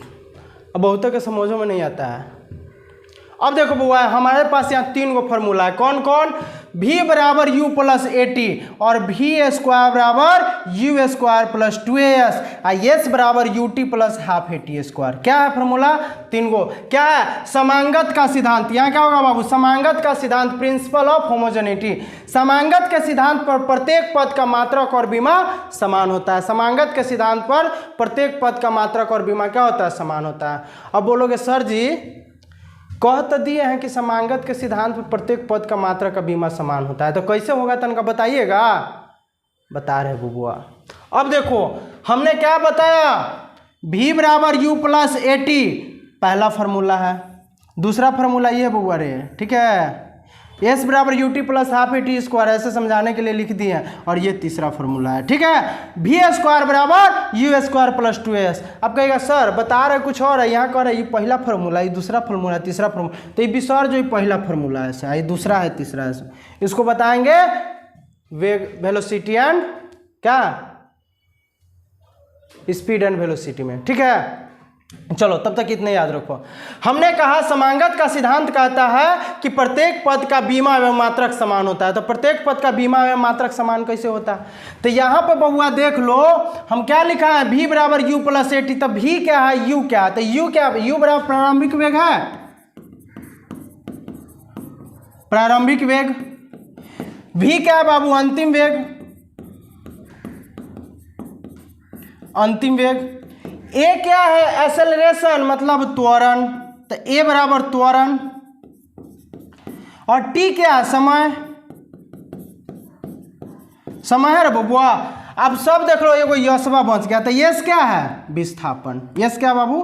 अब बहुतों के समझों में नहीं आता है। अब देखो बुआ, हमारे पास यहाँ 3 गो फॉर्मूला है। कौन कौन? v बराबर u प्लस AT और v स्क्वायर बराबर u स्क्वायर प्लस 2as और s बराबर ut plus half AT square. क्या है फॉर्मूला? 3 गो। क्या है? समांगत का सिद्धांत। यहाँ क्या होगा बाबू? समांगत का सिद्धांत, प्रिंसिपल ऑफ होमोजेनिटी। समांगत के सिद्धांत पर प्रत्येक पद का मात्रक और बीमा समान होता है। समांगत के सिद्धांत पर प्रत्येक पद का मात्रक और बीमा क्या होता है? समान होता है। अब बोलोगे सर जी कह तो दिए हैं कि समांगत के सिद्धांत पर प्रत्येक पद का मात्रक का बीमा समान होता है, तो कैसे होगा तनका बताइएगा? बता रहे बुबुआ। अब देखो हमने क्या बताया, v बराबर u प्लस AT पहला फार्मूला है। दूसरा फार्मूला ये बुबुआ रे, ठीक है, s बराबर ut plus half AT square, ऐसे समझाने के लिए लिख दिए हैं। और ये तीसरा फार्मूला है, ठीक है, v स्क्वायर बराबर u स्क्वायर प्लस 2s। अब कहेगा सर बता रहे कुछ और है, यहाँ कह रहे ये पहला फार्मूला, ये दूसरा फार्मूला, तीसरा फार्मूला। तो ये विसर जो ये पहला फार्मूला है, ऐसा ये दूसरा है, तीसरा है, इसको बताएंगे वेग वेलोसिटी एंड क्या स्पीड एंड वेलोसिटी में, ठीक है। चलो तब तक इतने याद रखो। हमने कहा समांगत का सिद्धांत कहता है कि प्रत्येक पद का बीमा एवं मात्रक समान होता है। तो प्रत्येक पद का बीमा एवं मात्रक समान कैसे होता है? तो यहाँ पर बहुआ देख लो, हम क्या लिखा है, v बराबर u प्लस AT। तो v क्या है, u क्या है? तो u क्या है? u बराबर प्रारंभिक वेग है, प्रारंभिक वेग। v क्या है बाबू? अंतिम वेग, अंतिम वेग। a क्या है? एक्सेलरेशन मतलब त्वरण, तो a बराबर त्वरण। और t क्या है? समय, समय है रे बबुआ। अब सब देख लो, एगो यशवा बच गया। तो यश क्या है? विस्थापन। यश क्या बाबू?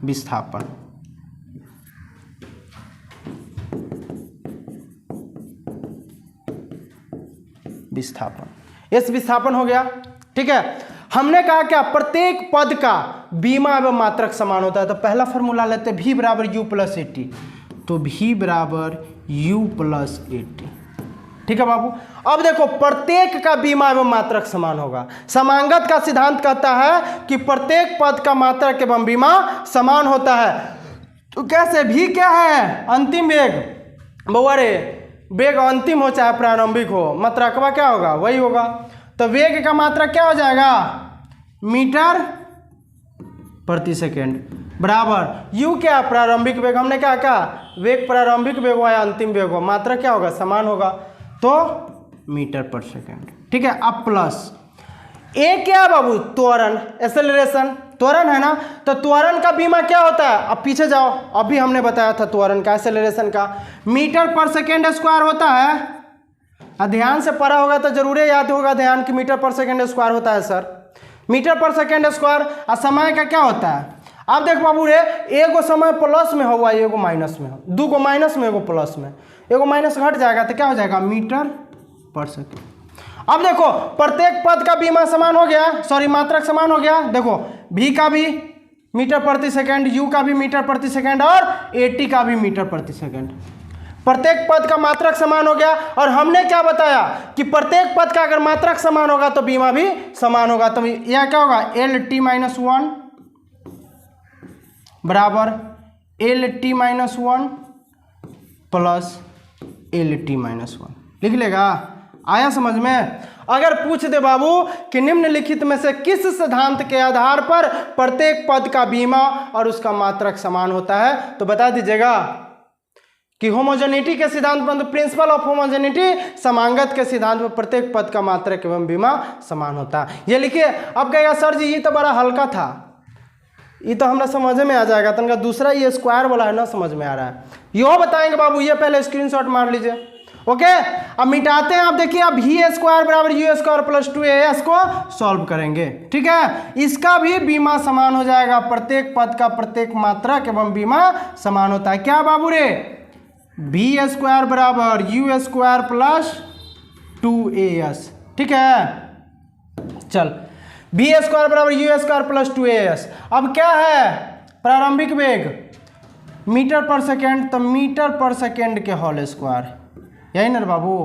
विस्थापन। विस्थापन। एस विस्थापन हो गया, ठीक है। हमने कहा क्या प्रत्येक पद का बीमा एवं मात्रक समान होता है, तो पहला फॉर्मूला लेते हैं v बराबर u प्लस ए टी, तो v बराबर u प्लस ए टी, ठीक है बाबू। अब देखो प्रत्येक का बीमा एवं मात्रक समान होगा। समांगत का सिद्धांत कहता है कि प्रत्येक पद का मात्रक एवं बीमा समान होता है। तो कैसे भी क्या है अंतिम वेग, बउआ रे वेग अंतिम हो चाहे प्रारंभिक हो, मात्रकवा क्या होगा वही होगा। तो वेग का मात्रक क्या हो जाएगा मीटर प्रति सेकेंड बराबर u क्या प्रारंभिक वेग, हमने क्या कहा वेग प्रारंभिक वेग हो या अंतिम वेग हो, मात्रक क्या होगा समान होगा, तो मीटर पर सेकेंड, ठीक है। अब प्लस ए क्या है बाबू त्वरण एक्सेलरेशन, त्वरण है ना, तो त्वरण का बीमा क्या होता है, अब पीछे जाओ, अभी हमने बताया था त्वरण का एक्सेलरेशन का मीटर पर सेकेंड स्क्वायर होता है। ध्यान से पढ़ा होगा तो जरूर याद होगा ध्यान कि मीटर पर सेकेंड स्क्वायर होता है सर, मीटर पर सेकेंड स्क्वायर। और समय का क्या होता है, आप देख बाबू रे एगो समय प्लस में हुआ एगो माइनस में हो, दो को माइनस में एगो प्लस में, एगो माइनस घट जाएगा तो क्या हो जाएगा मीटर पर सेकेंड। अब देखो प्रत्येक पद का बीमा समान हो गया, सॉरी मात्रक समान हो गया। देखो v का भी मीटर प्रति सेकेंड, u का भी मीटर प्रति सेकेंड और at का भी मीटर प्रति सेकेंड, प्रत्येक पद का मात्रक समान हो गया। और हमने क्या बताया कि प्रत्येक पद का अगर मात्रक समान होगा तो बीमा भी समान होगा। तो यह क्या होगा एल टी माइनस वन बराबर L T minus one plus L T minus one, लिख लेगा। आया समझ में। अगर पूछ दे बाबू कि निम्नलिखित में से किस सिद्धांत के आधार पर प्रत्येक पद का बीमा और उसका मात्रक समान होता है, तो बता दीजिएगा कि होमोजेनिटी के सिद्धांत पर, प्रिंसिपल ऑफ होमोजेनिटी, समांगत के सिद्धांत पर प्रत्येक पद का मात्रक एवं बीमा समान होता है। ये लिखिए। अब कहेगा सर जी ये तो बड़ा हल्का था, ये तो हमरा समझ में आ जाएगा, तनका दूसरा ये स्क्वायर वाला है ना समझ में आ रहा है, यो बताएंगे बाबू, ये पहले स्क्रीनशॉट मार लीजिए। ओके अब मिटाते हैं। आप देखिए अब वी स्क्वायर बराबर यू स्क्वायर प्लस 2as को सॉल्व करेंगे, ठीक है। इसका भी बीमा समान हो जाएगा, प्रत्येक पद का प्रत्येक मात्रक एवं बीमा समान होता है। क्या बाबू रे वी स्क्वायर बराबर यू स्क्वायर प्लस 2as, ठीक है। चल वी स्क्वायर बराबर यू स्क्वायर प्लस 2as। अब क्या है प्रारंभिक वेग मीटर पर सेकेंड, तो मीटर पर सेकेंड के होल स्क्वायर, यही ना बाबू,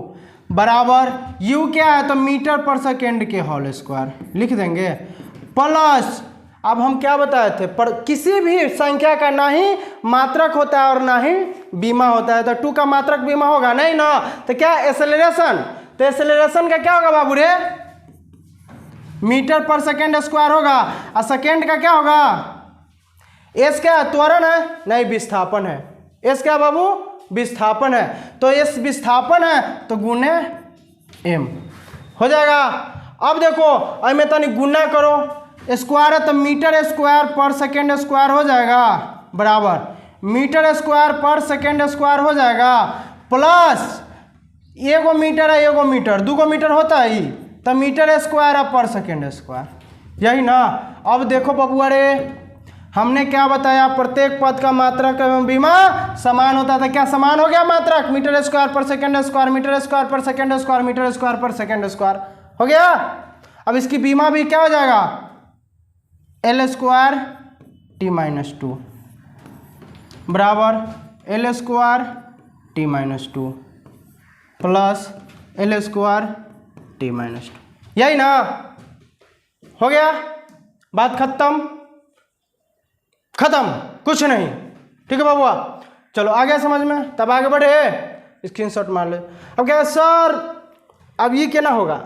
बराबर u क्या है तो मीटर पर सेकेंड के होल स्क्वायर लिख देंगे प्लस। अब हम क्या बताए थे, पर किसी भी संख्या का ना ही मात्रक होता है और ना ही बीमा होता है, तो 2 का मात्रक बीमा होगा नहीं ना, तो क्या एक्सेलरेशन, तो एक्सेलरेशन का क्या होगा बाबू रे मीटर पर सेकेंड स्क्वायर होगा। और सेकेंड का क्या होगा, एस क्या है त्वरण है नहीं विस्थापन है, एस क्या बाबू विस्थापन है, तो एस विस्थापन है तो गुने एम हो जाएगा। अब देखो में तनी गुना करो, स्क्वायर है तो मीटर स्क्वायर पर सेकेंड स्क्वायर हो जाएगा बराबर मीटर स्क्वायर पर सेकेंड स्क्वायर हो जाएगा प्लस एगो मीटर है एगो मीटर, 2 मीटर होता है ही, तो मीटर स्क्वायर है पर सेकेंड स्क्वायर, यही ना। अब देखो बबुआ रे हमने क्या बताया प्रत्येक पद का मात्रक एवं बीमा समान होता था, क्या समान हो गया मात्रक मीटर स्क्वायर पर सेकेंड स्क्वायर, मीटर स्क्वायर पर सेकेंड स्क्वायर, मीटर स्क्वायर पर सेकेंड स्क्वायर हो गया। अब इसकी बीमा भी क्या हो जाएगा एल स्क्वायर टी माइनस 2 बराबर L square T minus 2 plus L square T minus 2, यही ना हो गया, बात खत्म खत्म, कुछ नहीं, ठीक है बाबुआ। चलो आ गया समझ में, तब आगे बढ़े, स्क्रीनशॉट मार ले। अब क्या सर अब ये क्या ना होगा,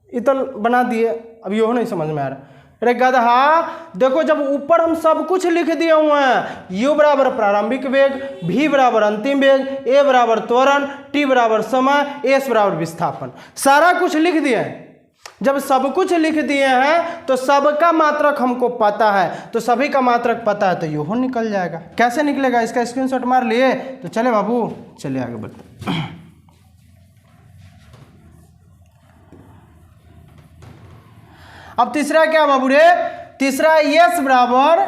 ये तो बना दिए, अब ये हो नहीं समझ में आ रहा। अरे गधा देखो जब ऊपर हम सब कुछ लिख दिए हुए हैं, u बराबर प्रारंभिक वेग, v बराबर अंतिम वेग, a बराबर त्वरण, t बराबर समय, s बराबर विस्थापन, सारा कुछ लिख दिए हैं। जब सब कुछ लिख दिए हैं तो सबका मात्रक हमको पता है, तो सभी का मात्रक पता है, तो यो हो निकल जाएगा। कैसे निकलेगा इसका स्क्रीनशॉट मार लिए, तो चले बाबू चलिए आगे बढ़ते। अब तीसरा क्या बाबू रे, तीसरा s बराबर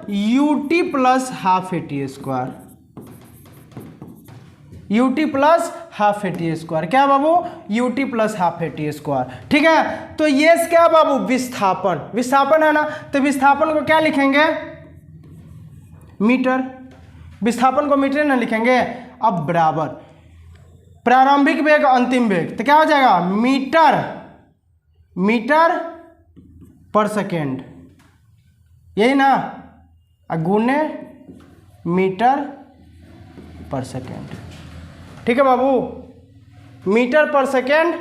ut plus half A T square, ut plus half A T square. क्या बाबू? U T plus half A T square. ठीक है, तो ये क्या बाबू? विस्थापन। विस्थापन है ना, तो विस्थापन को क्या लिखेंगे? मीटर। विस्थापन को मीटर ना लिखेंगे। अब बराबर प्रारंभिक वेग अंतिम वेग, तो क्या हो जाएगा? मीटर पर सेकेंड, यही ना, गुने मीटर पर सेकेंड। ठीक है बाबू, मीटर पर सेकेंड,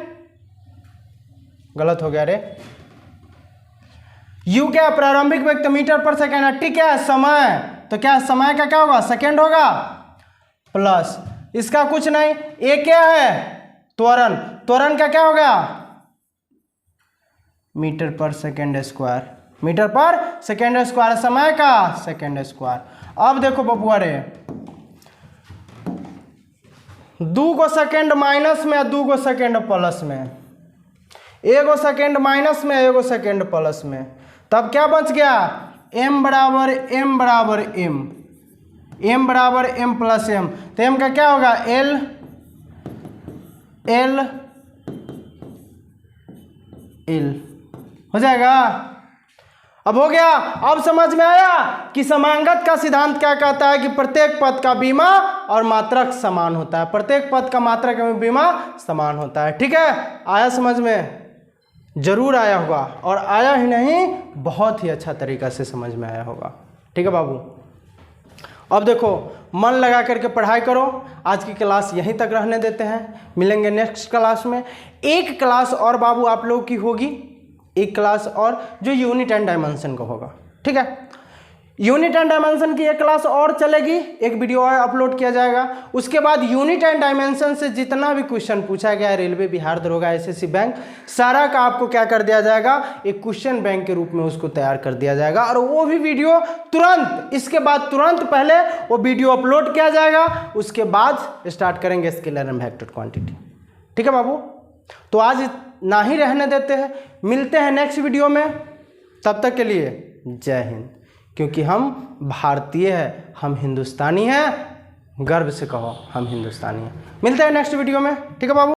गलत हो गया रे। यू क्या है? प्रारंभिक वेग, तो मीटर पर सेकेंड है। ठीक है, समय, तो क्या समय का क्या होगा? सेकेंड होगा, प्लस इसका कुछ नहीं, ए क्या है? त्वरण। त्वरण का क्या हो गया? मीटर पर सेकेंड स्क्वायर। मीटर पर सेकेंड स्क्वायर, समय का सेकेंड स्क्वायर। अब देखो बबुआ रे, 2 गो सेकेंड माइनस में, 2 गो सेकेंड प्लस में, 1 गो सेकेंड माइनस में, 1 गो सेकेंड प्लस में, तब क्या बच गया? m बराबर m बराबर m, m बराबर m प्लस m। तो m का क्या होगा? l हो जाएगा। अब हो गया। अब समझ में आया कि समांगत का सिद्धांत क्या कहता है कि प्रत्येक पद का बीमा और मात्रक समान होता है। प्रत्येक पद का मात्रक एवं बीमा समान होता है। ठीक है, आया समझ में? जरूर आया होगा, और आया ही नहीं, बहुत ही अच्छा तरीका से समझ में आया होगा। ठीक है बाबू, अब देखो मन लगा करके पढ़ाई करो। आज की क्लास यहीं तक रहने देते हैं, मिलेंगे नेक्स्ट क्लास में। एक क्लास और बाबू आप लोगों की होगी, एक क्लास और, जो यूनिट एंड डायमेंशन का होगा। ठीक है, यूनिट एंड डायमेंशन की एक क्लास और चलेगी, एक वीडियो और अपलोड किया जाएगा। उसके बाद यूनिट एंड डायमेंशन से जितना भी क्वेश्चन पूछा गया है, रेलवे, बिहार दरोगा, एसएससी बैंक, सारा का आपको क्या कर दिया जाएगा? एक क्वेश्चन बैंक के रूप में उसको तैयार कर दिया जाएगा, और वो भी वीडियो तुरंत, इसके बाद तुरंत पहले वो वीडियो अपलोड किया जाएगा, उसके बाद स्टार्ट करेंगे स्केलर एंड वेक्टर क्वांटिटी। ठीक है बाबू, तो आज ना ही रहने देते हैं, मिलते हैं नेक्स्ट वीडियो में। तब तक के लिए जय हिंद। क्योंकि हम भारतीय हैं, हम हिंदुस्तानी हैं, गर्व से कहो हम हिंदुस्तानी हैं। मिलते हैं नेक्स्ट वीडियो में। ठीक है बाबू।